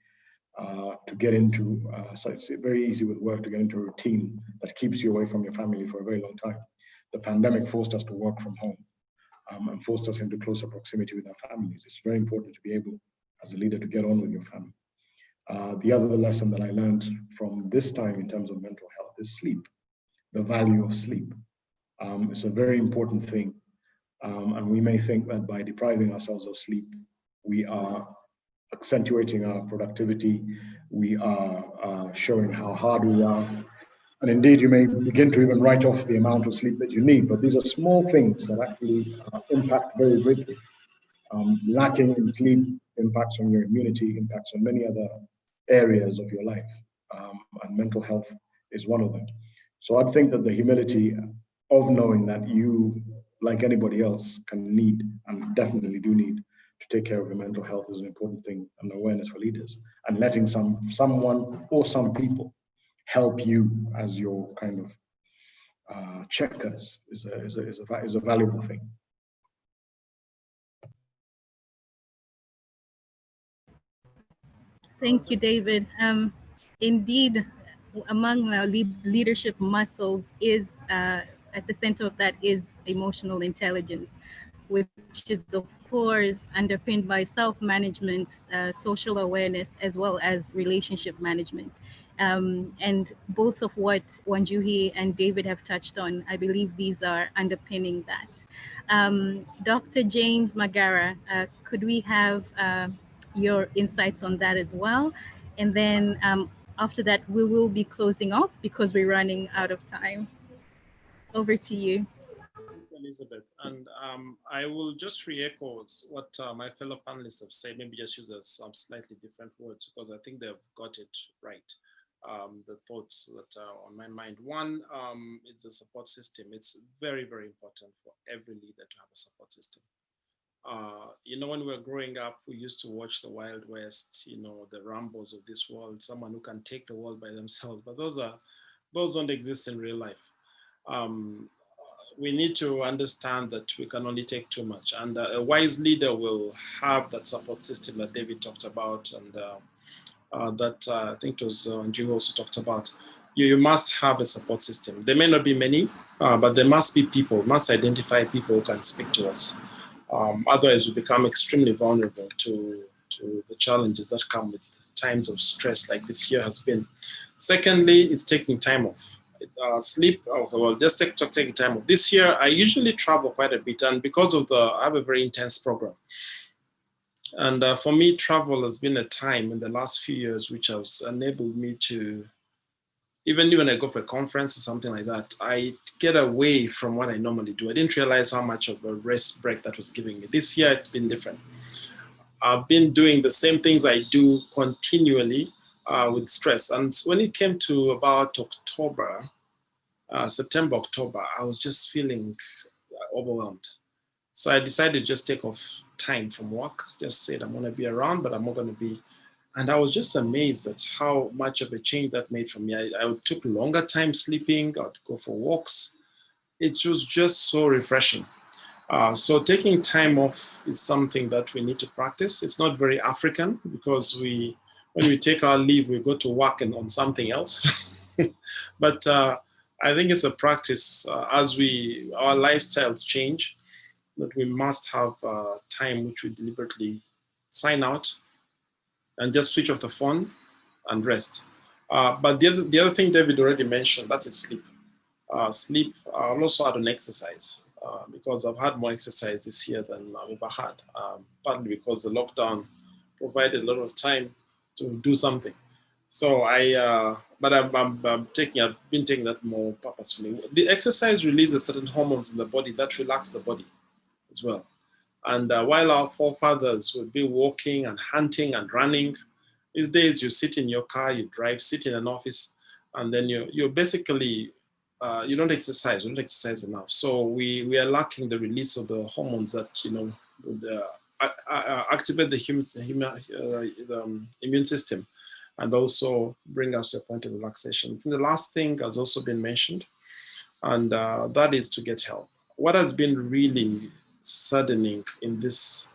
S3: to get into, so it's very easy with work to get into a routine that keeps you away from your family for a very long time. The pandemic forced us to work from home and forced us into closer proximity with our families. It's very important to be able, as a leader, to get on with your family. The other lesson that I learned from this time in terms of mental health is sleep, the value of sleep. It's a very important thing. And we may think that by depriving ourselves of sleep, we are accentuating our productivity, we are showing how hard we are. And indeed, you may begin to even write off the amount of sleep that you need, but these are small things that actually impact very greatly. Lacking in sleep impacts on your immunity, impacts on many other areas of your life, and mental health is one of them. So I'd think that the humility of knowing that you, like anybody else, can need and definitely do need to take care of your mental health is an important thing, and awareness for leaders, and letting someone or some people help you as your kind of checkers is a valuable thing.
S1: Thank you, David. Indeed, among leadership muscles is at the center of that is emotional intelligence, which is of course underpinned by self-management, social awareness, as well as relationship management. And both of what Wanjuhi and David have touched on, I believe these are underpinning that. Dr. James Magara, could we have your insights on that as well? And then after that, we will be closing off because we're running out of time. Over to you.
S2: Elizabeth, and I will just re-echo what my fellow panelists have said, maybe just use some slightly different words because I think they've got it right. The thoughts that are on my mind. One is the support system. It's very, very important for every leader to have a support system. You know, when we were growing up, we used to watch the Wild West, you know, the Rambos of this world, someone who can take the world by themselves, but those don't exist in real life. We need to understand that we can only take too much, and a wise leader will have that support system that David talked about, and that I think it was Andrew also talked about. You must have a support system. There may not be many, but there must be people, must identify people who can speak to us. Otherwise, we become extremely vulnerable to the challenges that come with times of stress like this year has been. Secondly, it's taking time off. Sleep, well, just taking time off. This year, I usually travel quite a bit, and because of I have a very intense program. And for me, travel has been a time in the last few years which has enabled me to, even when I go for a conference or something like that, I get away from what I normally do. I didn't realize how much of a rest break that was giving me. This year, it's been different. I've been doing the same things I do continually with stress. And when it came to about October, September, October, I was just feeling overwhelmed. So I decided to just take off time from work, just said I'm gonna be around, but I'm not gonna be. And I was just amazed at how much of a change that made for me. I took longer time sleeping, I'd go for walks. It was just so refreshing. So taking time off is something that we need to practice. It's not very African because when we take our leave, we go to work and on something else. But I think it's a practice as our lifestyles change, that we must have time which we deliberately sign out and just switch off the phone and rest. But the other thing David already mentioned, that is sleep. Sleep, I'll also add on exercise because I've had more exercise this year than I've ever had, partly because the lockdown provided a lot of time to do something. So but I've been taking that more purposefully. The exercise releases certain hormones in the body that relax the body as well. And while our forefathers would be walking and hunting and running, these days you sit in your car, you drive, sit in an office, and then you're basically, you don't exercise enough. So we are lacking the release of the hormones that, you know, would activate the immune system and also bring us to a point of relaxation. I think the last thing has also been mentioned, and that is to get help. What has been really saddening in this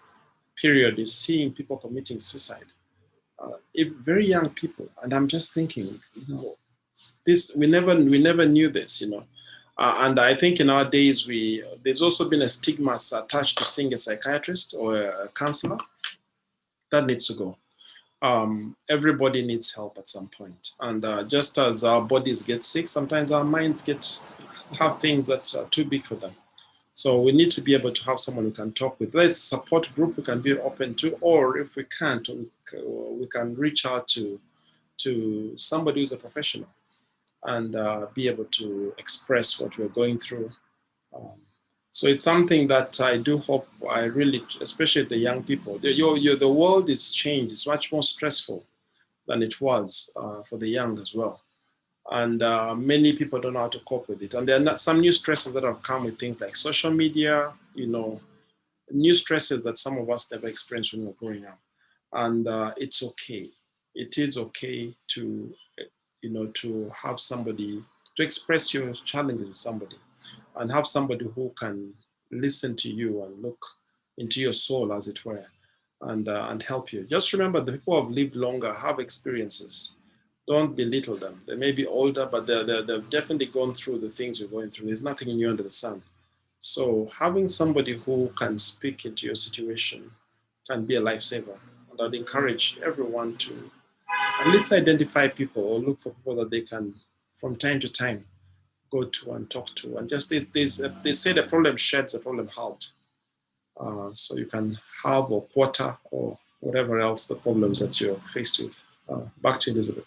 S2: period is seeing people committing suicide. If very young people, and I'm just thinking, you know, this we never knew this, you know. And I think in our days, there's also been a stigma attached to seeing a psychiatrist or a counselor. That needs to go. Everybody needs help at some point. And just as our bodies get sick, sometimes our minds have things that are too big for them. So we need to be able to have someone we can talk with. There's a support group we can be open to, or if we can't, we can reach out to somebody who's a professional and be able to express what we're going through. So it's something that I do hope, I really, especially the young people, the world is changed. It's much more stressful than it was for the young as well. And many people don't know how to cope with it. And there are some new stresses that have come with things like social media, you know, new stresses that some of us never experienced when we were growing up. And it's okay. It is okay to, you know, to have somebody, to express your challenges with somebody and have somebody who can listen to you and look into your soul, as it were, and help you. Just remember, the people who have lived longer have experiences. Don't belittle them. They may be older, but they've definitely gone through the things you're going through. There's nothing new under the sun. So having somebody who can speak into your situation can be a lifesaver. And I'd encourage everyone to at least identify people or look for people that they can, from time to time, go to and talk to. And just they say the problem sheds, the problem halved. So you can halve or quarter or whatever else the problems that you're faced with. Back to Elizabeth.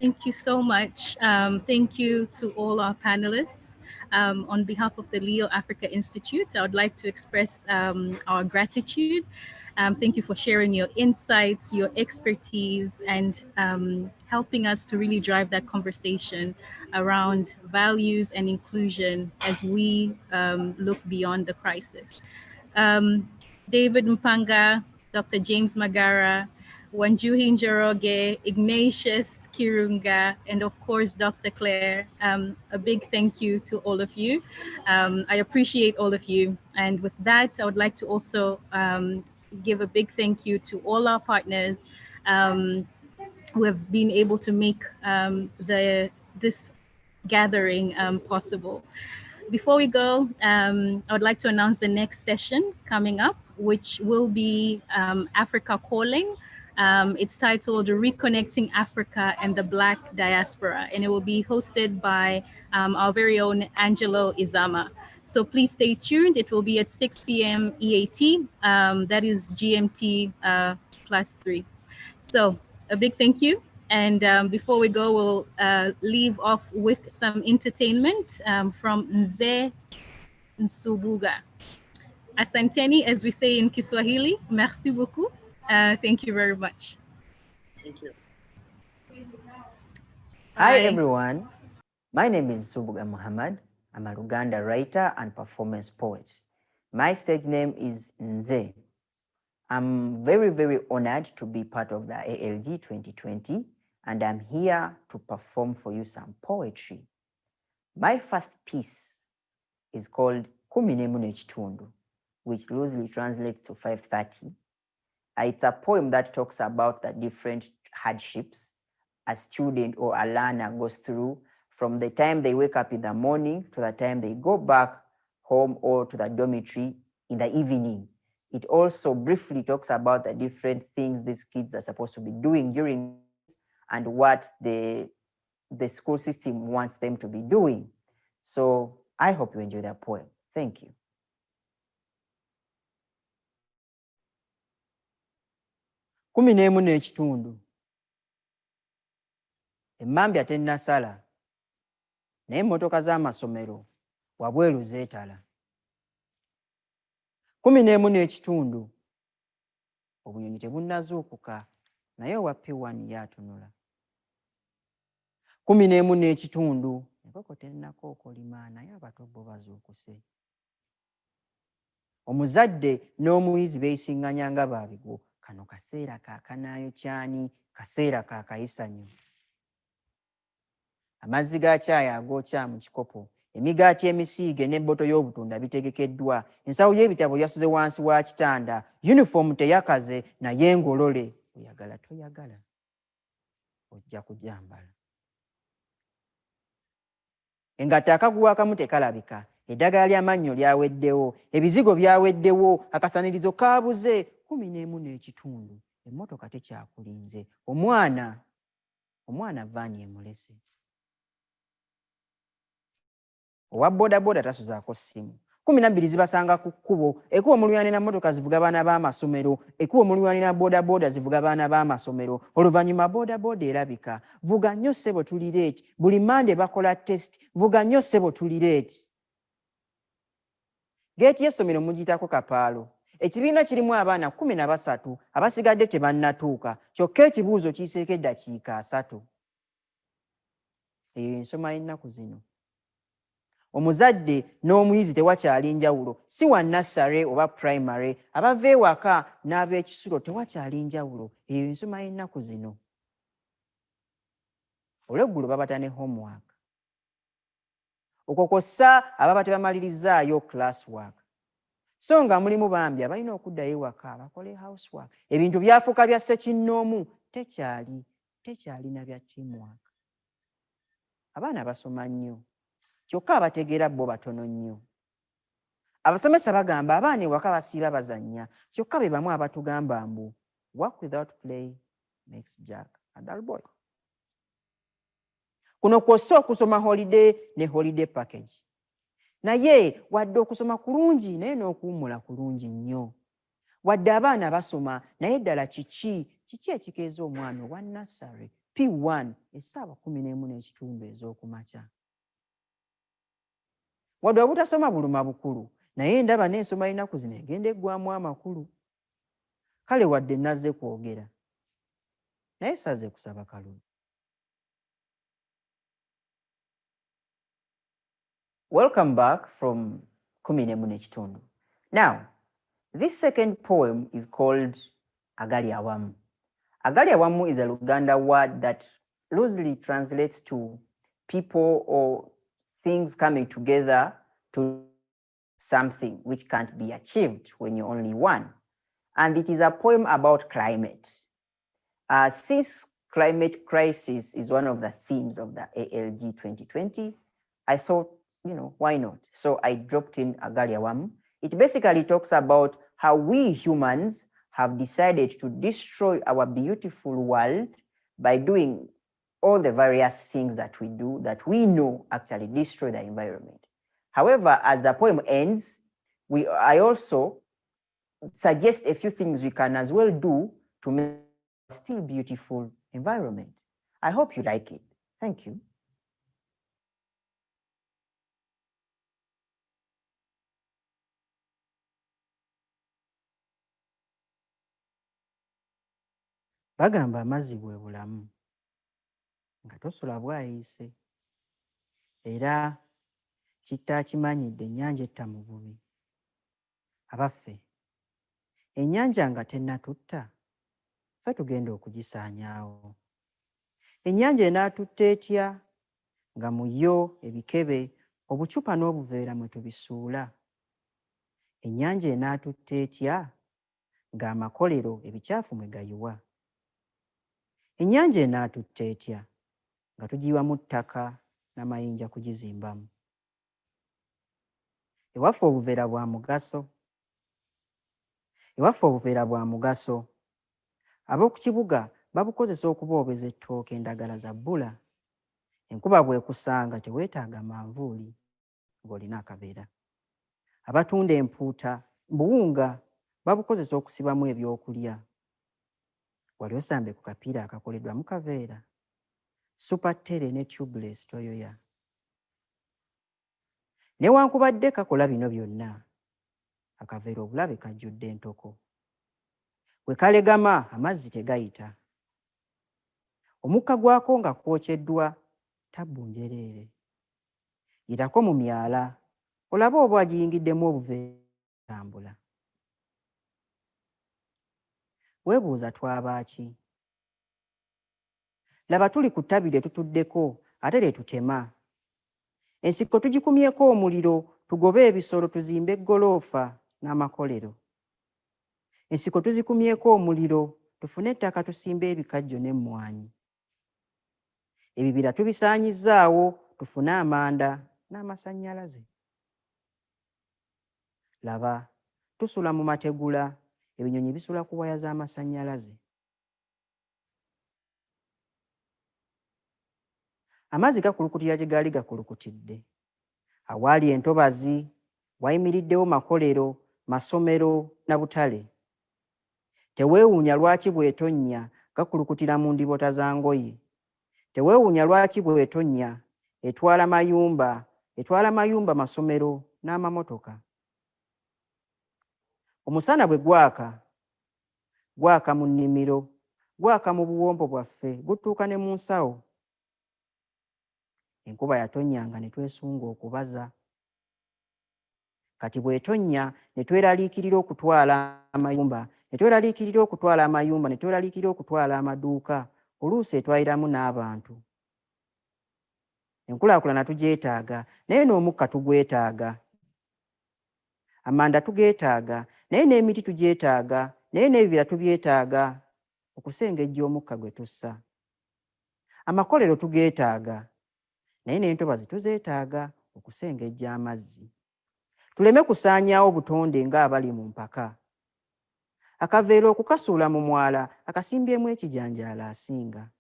S1: Thank you so much. Thank you to all our panelists. On behalf of the Leo Africa Institute, I would like to express our gratitude. Thank you for sharing your insights, your expertise, and helping us to really drive that conversation around values and inclusion as we look beyond the crisis. David Mpanga, Dr. James Magara, Wanjuhi Njoroge, Ignatius Kirunga, and of course, Dr. Claire. A big thank you to all of you. I appreciate all of you. And with that, I would like to also give a big thank you to all our partners who have been able to make this gathering possible. Before we go, I would like to announce the next session coming up, which will be Africa Calling. It's titled Reconnecting Africa and the Black Diaspora, and it will be hosted by our very own Angelo Izama. So please stay tuned. It will be at 6 p.m. EAT, that is GMT +3. So a big thank you. And before we go, we'll leave off with some entertainment from Nze Nsubuga. Asanteni, as we say in Kiswahili. Merci beaucoup. Thank you very much.
S2: Thank you.
S7: Hi, everyone. My name is Nsubuga Muhammad. I'm a Luganda writer and performance poet. My stage name is Nze. I'm very, very honored to be part of the ALG 2020, and I'm here to perform for you some poetry. My first piece is called Kuminemu Nechitundu, which loosely translates to 530. It's a poem that talks about the different hardships a student or a learner goes through from the time they wake up in the morning to the time they go back home or to the dormitory in the evening. It also briefly talks about the different things these kids are supposed to be doing during and what the school system wants them to be doing. So I hope you enjoy that poem. Thank you. Kuminemu n'ekitundu. Emmambya tennasala. Naye emmotoka z'amasomero wabweru zeetala. 11 n'ekitundu. Obunyonyi tebunnazuukuka naye owa P1 yatunula. 11 n'ekitundu. Enkoko tennakookolima naye abato bo bazuukuse. Omuzadde n'omuyizi beesiŋŋanya nga baabigwo. Kano kaseera kaakanaayo kyani, kaseera kaakayisanyo. Amazzi ga caayi agookya mu kikopo emigaati emisiige n'ebboto y'obutunda bitegekeddwa, ensawo y'ebitabo yasuze wansi wa kitanda, uniform teyakaze naye ngolole. Oyagala toyagala ojja kujambala. Engatta akaguwa akamu tekalabika, eddagala ly'amannyo lyaweddewo, ebizigo byaweddewo, akasanirizo kaabuze, 11 n'ekitundu. Emmotoka tekyakulinze, omwana vaani emulese. Owa bodaboda tasuzaako ssimu. 12 zibasanga ku kkubo, ekuba omulwanira mmotoka zivuga baana b'amasomero, ekuba omulwanira bodaboda zivuga baana b'amasomero. Oluvannyuma bodaboda erabika, vuga nnyo ssebo tuli leeti, buli mande bakola test, vuga nnyo ssebo tuli leeti. Geeti y'essomero mugiyitako kapaalo. Ekibiina kirimu abaana 13 abasigadde tebannatuuka, kyokka ekibuuzo kiyiseeko eddakiika 3. Eyo ensoma y'ennaku zino. Omuzadde n'omuyizi tewakyali njawulo, si wa nursery oba primary, abava ewaka n'ab'ekisulo tewakyali njawulo. Eyo ensoma y'ennaku zino. Olweggulo babata ne homework. Okwo kw'ossa ababa tebamalirizzaayo class work. So nga mulimu bambi abalina okuddayo ewaka bakole housework. Ebintu byafuuka bya ssekinnoomu, tekyalina bya teamwork. Abaana basoma nnyo, kyokka abategeera bo batono nnyo. Abasomesa bagamba abaana ewaka basiiba bazannya, kyokka be bamu abatugamba mbu work without play makes Jack a dull boy. Kuno kw'ossa okusoma holiday ne holiday package. Naye wadde okusoma kulungi naye n'okuwummula kulungi nnyo. Wadde abaana basoma naye ddala kiki ekikeeza omwana owa nursery P1 essaawa 11 n'ekitundu ez'okumakya. Wadde obutasoma buluma bukulu, naye ndaba n'ensoma y'ennaku zino egenda eggwamu amakulu. Kale wadde nazze kwogera, naye sazze kusaba kalulu. Welcome back from 11 n'ekitundu. Now, this second poem is called Agali Awamu. Agali Awamu is a Luganda word that loosely translates to people or things coming together to something which can't be achieved when you're only one. And it is a poem about climate. Since climate crisis is one of the themes of the ALG 2020, I thought, why not? So I dropped in Agali Awamu. It basically talks about how we humans have decided to destroy our beautiful world by doing all the various things that we do that we know actually destroy the environment. However, as the poem ends, I also suggest a few things we can as well do to make a still beautiful environment. I hope you like it. Thank you. Bagamba amazzi bwe bulamu nga tosola bwayise era kitta akimanyidde ennyanja etta mu bubi. Abaffe, ennyanja nga tennatutta ffe tugenda okugisaanyaawo. Ennyanja enaatutta etya nga mu yo ebikebe obucupa n'obuveera mwe tubisuula? Ennyanja enaatutta etya nga amakolero ebicaafu mwe gayiwa? Ennyanja enaatutta etya nga tugiyiwamu ttaka n'amayinja kugizimbamu? Ewaffe obuveera bwa mugaso. Ewaffe obuveera bwa mugaso. Ab'oku kibuga babukozesa okuboobeza ettooke endagala za bbula. Enkuba bw'ekusanga teweetaaga manvuuli ng'olina akaveera. Abatunda empuuta buwunga babukozesa okusibamu ebyokulya. Wali osambe ku kapiira akakoleddwa mu kaveera? Supertere ne tubeless toyoya. Newankubadde kakola bino byonna, akaveera obulabe kajjudde entoko. Bwe kalegama amazzi tegayita. Omukka gwako nga kwokeddwa tabbu njereere. Yitako mu myala olabe oba agiyingiddemu obuveera tambula. Weebuuza twaba ki? Laba tuli ku ttabi lye tutuddeko ate lye tutema. Ensiko tugikumyeko omuliro, tugobe ebisolo, tuzimbe eggoloofa n'amakolero. Ensiko tuzikumyeko omuliro, tufune ettaka, tusimbe ebikajjo n'emmwanyi. Ebibira tubisaanyizzaawo, tufune amanda n'amasannyalaze. Laba, tusula mu mategula, ebinyonyi bisula ku waya z'amasannyalaze. Amazzi gakulukutira gye gaali gakulukutidde. Awaali entobazi wayimiriddewo makolero, masomero na butale. Teweewuunya lwaki bw'etonnya gakulukutira mu ndibota za ngoye. Teweewuunya lwaki bw'etonnya etwala mayumba, masomero n'amamotoka. Omusana bwe gwaka mu nnimiro, gwaka mu buwompo bwaffe, gutuuka ne mu nsawo. Enkuba yatonnyanga ne twesunga okubaza. Kati bw'etonnya ne tweraliikirira okutwala amayumba, ne tweraliikirira okutwala amaduuka, oluusi etwaliramu n'abantu. Enkulaakulana tugyetaaga, naye n'omukka tugwetaaga. Amanda tugeetaaga, naye n'emiti tugyetaaga, naye n'ebibira tubyetaaga okusengejja omukka gwe tussa. Amakolero tugeetaaga, naye n'entobazi tuzeetaaga okusengejja amazzi. Tuleme kusaanyaawo butonde ng'abali mu mpaka. Akaveera okukasuula mu mwala, akasimbyemu ekijanjaalo asinga.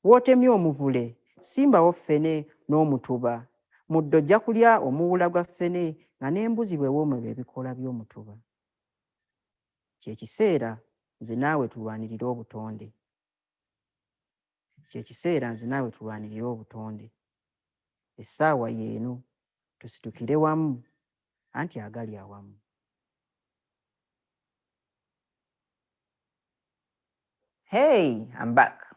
S7: W'otemye omuvule, simbawo ffene n'omutuba. Muddo ojja kulya omuwula gwa ffene nga n'embuzi bwe woomerwa ebikoola by'omutuba. Kye kiseera nze naawe tulwanirire obutonde. Essaawa y'eno, tusitukire wamu, anti agali awamu. Hey, I'm back.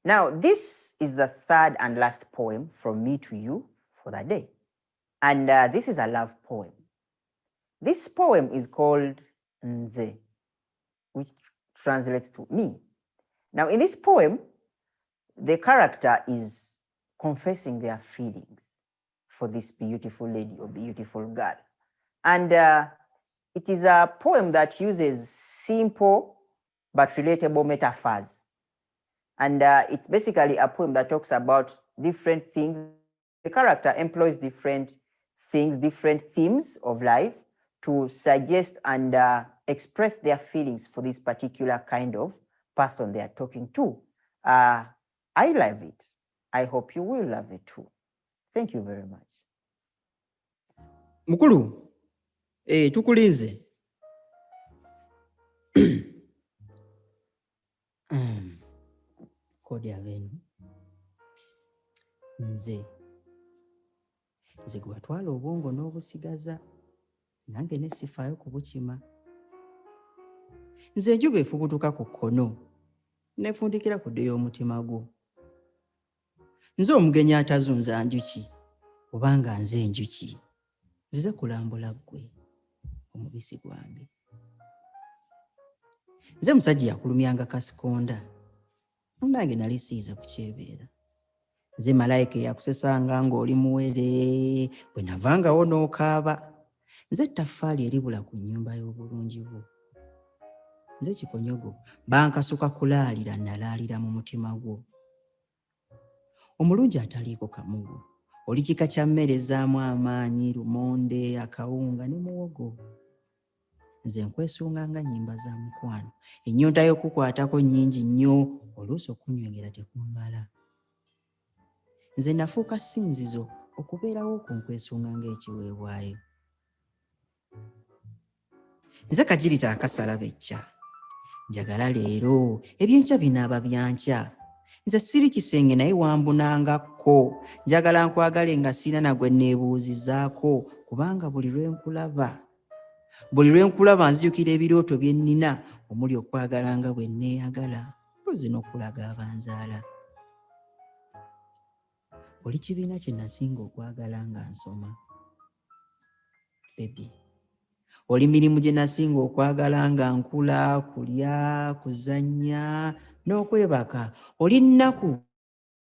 S7: Now, this is the third and last poem from me to you for the day. And this is a love poem. This poem is called Nze, which translates to me. Now, in this poem, the character is confessing their feelings for this beautiful lady or beautiful girl. And it is a poem that uses simple but relatable metaphors. And it's basically a poem that talks about different things. The character employs different things, different themes of life to suggest and express their feelings for this particular kind of person they are talking to. I love it. I hope you will love it too. Thank you very much.
S8: Mukulu, tukulize.
S7: Kodi avenu. Nze gwe watwala obwongo n'obusigaza, nange ne sifaayo kubukima. Nze enjuba efubutuka ku kkono, nefundikira ku dde y'omutima gwo. Nze omugenyi atazunza njuki, kubanga nze enjuki. Nzize kulambula ggwe, omubisi gwange. Nze musajja yakulumyanga kasikonda, nange nali siize kukyebeera. Nze malayika eyakusesanga ng'oli muwere, bwe navangawo n'okaaba. Nze ettaffaali eribula ku nnyumba y'obulungi bwo. Nze kikonyogo bankasuka kulaalira, nalaalira mu mutima gwo. Omulungi ataliiko kamugo, oli kika kya mmere ezaamu amaanyi, lumonde, akawunga ne muwogo. Nze nkwesunga nga nnyimba za mukwano, ennyonta y'okukwatako nnyingi nnyo, oluusi okunywegera tekumbala. Nze nafuuka ssinzizo okubeerawo ku nkwesunga ng'ekiweebwayo. Nze kagirita akasala becca, njagala leero ebyenkya binaaba byankya. Nze siri kisenge naye wambunangako, njagala nkwagale nga sirina na gwe neebuuzizaako, kubanga buli lwe nkulaba nzijukira ebirooto bye nnina, omuli okwagala nga bwe neeyagala, mpozi n'okulaga abanzaala. Oli kibiina kye nasinga okwagala nga nsoma. Baby, oli mirimu gye nasinga okwagala nga nkula, kulya, kuzannya n'okwebaka. Oli nnaku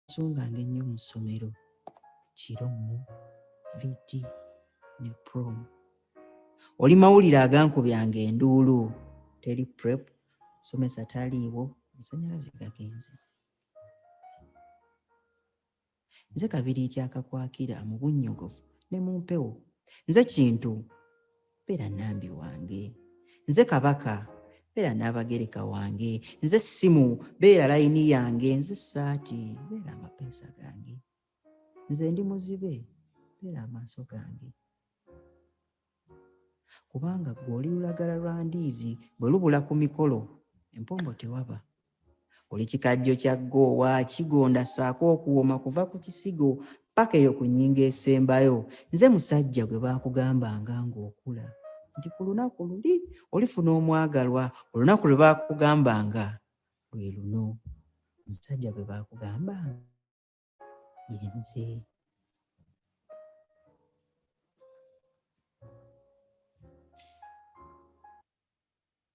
S7: nsunganga ennyo mu ssomero.
S8: kiromu, viti ne prom. Oli mawulire agankubyanga enduulu, teri prep, somesa taliiwo, amasannyalaze gagenze. Nze Kabiriiti akakwakira mu bunnyogovu ne mu mpewo. Nze Kintu, beera Nambi wange. Nze Kabaka, beera Naabagereka wange. Nze Ssimu, beera layini yange. Nze Saati, beera amapeesa gange. Nze ndi Muzibe, beera amaaso gange. Kubanga gw'oli lulagala lwa ndiizi bwe lubula ku mikolo, empombo tewaba. Oli kikajjo kya ggoowa, kigonda ssaako okuwoma kuva ku kisigo paka eyo ku nnyingo esembayo. Nze musajja gwe baakugambanga ng'okula nti ku lunaku luli olifuna omwagalwa, olunaku lwe baakugambanga lwe luno. Omusajja gwe baakugambanga ye nze.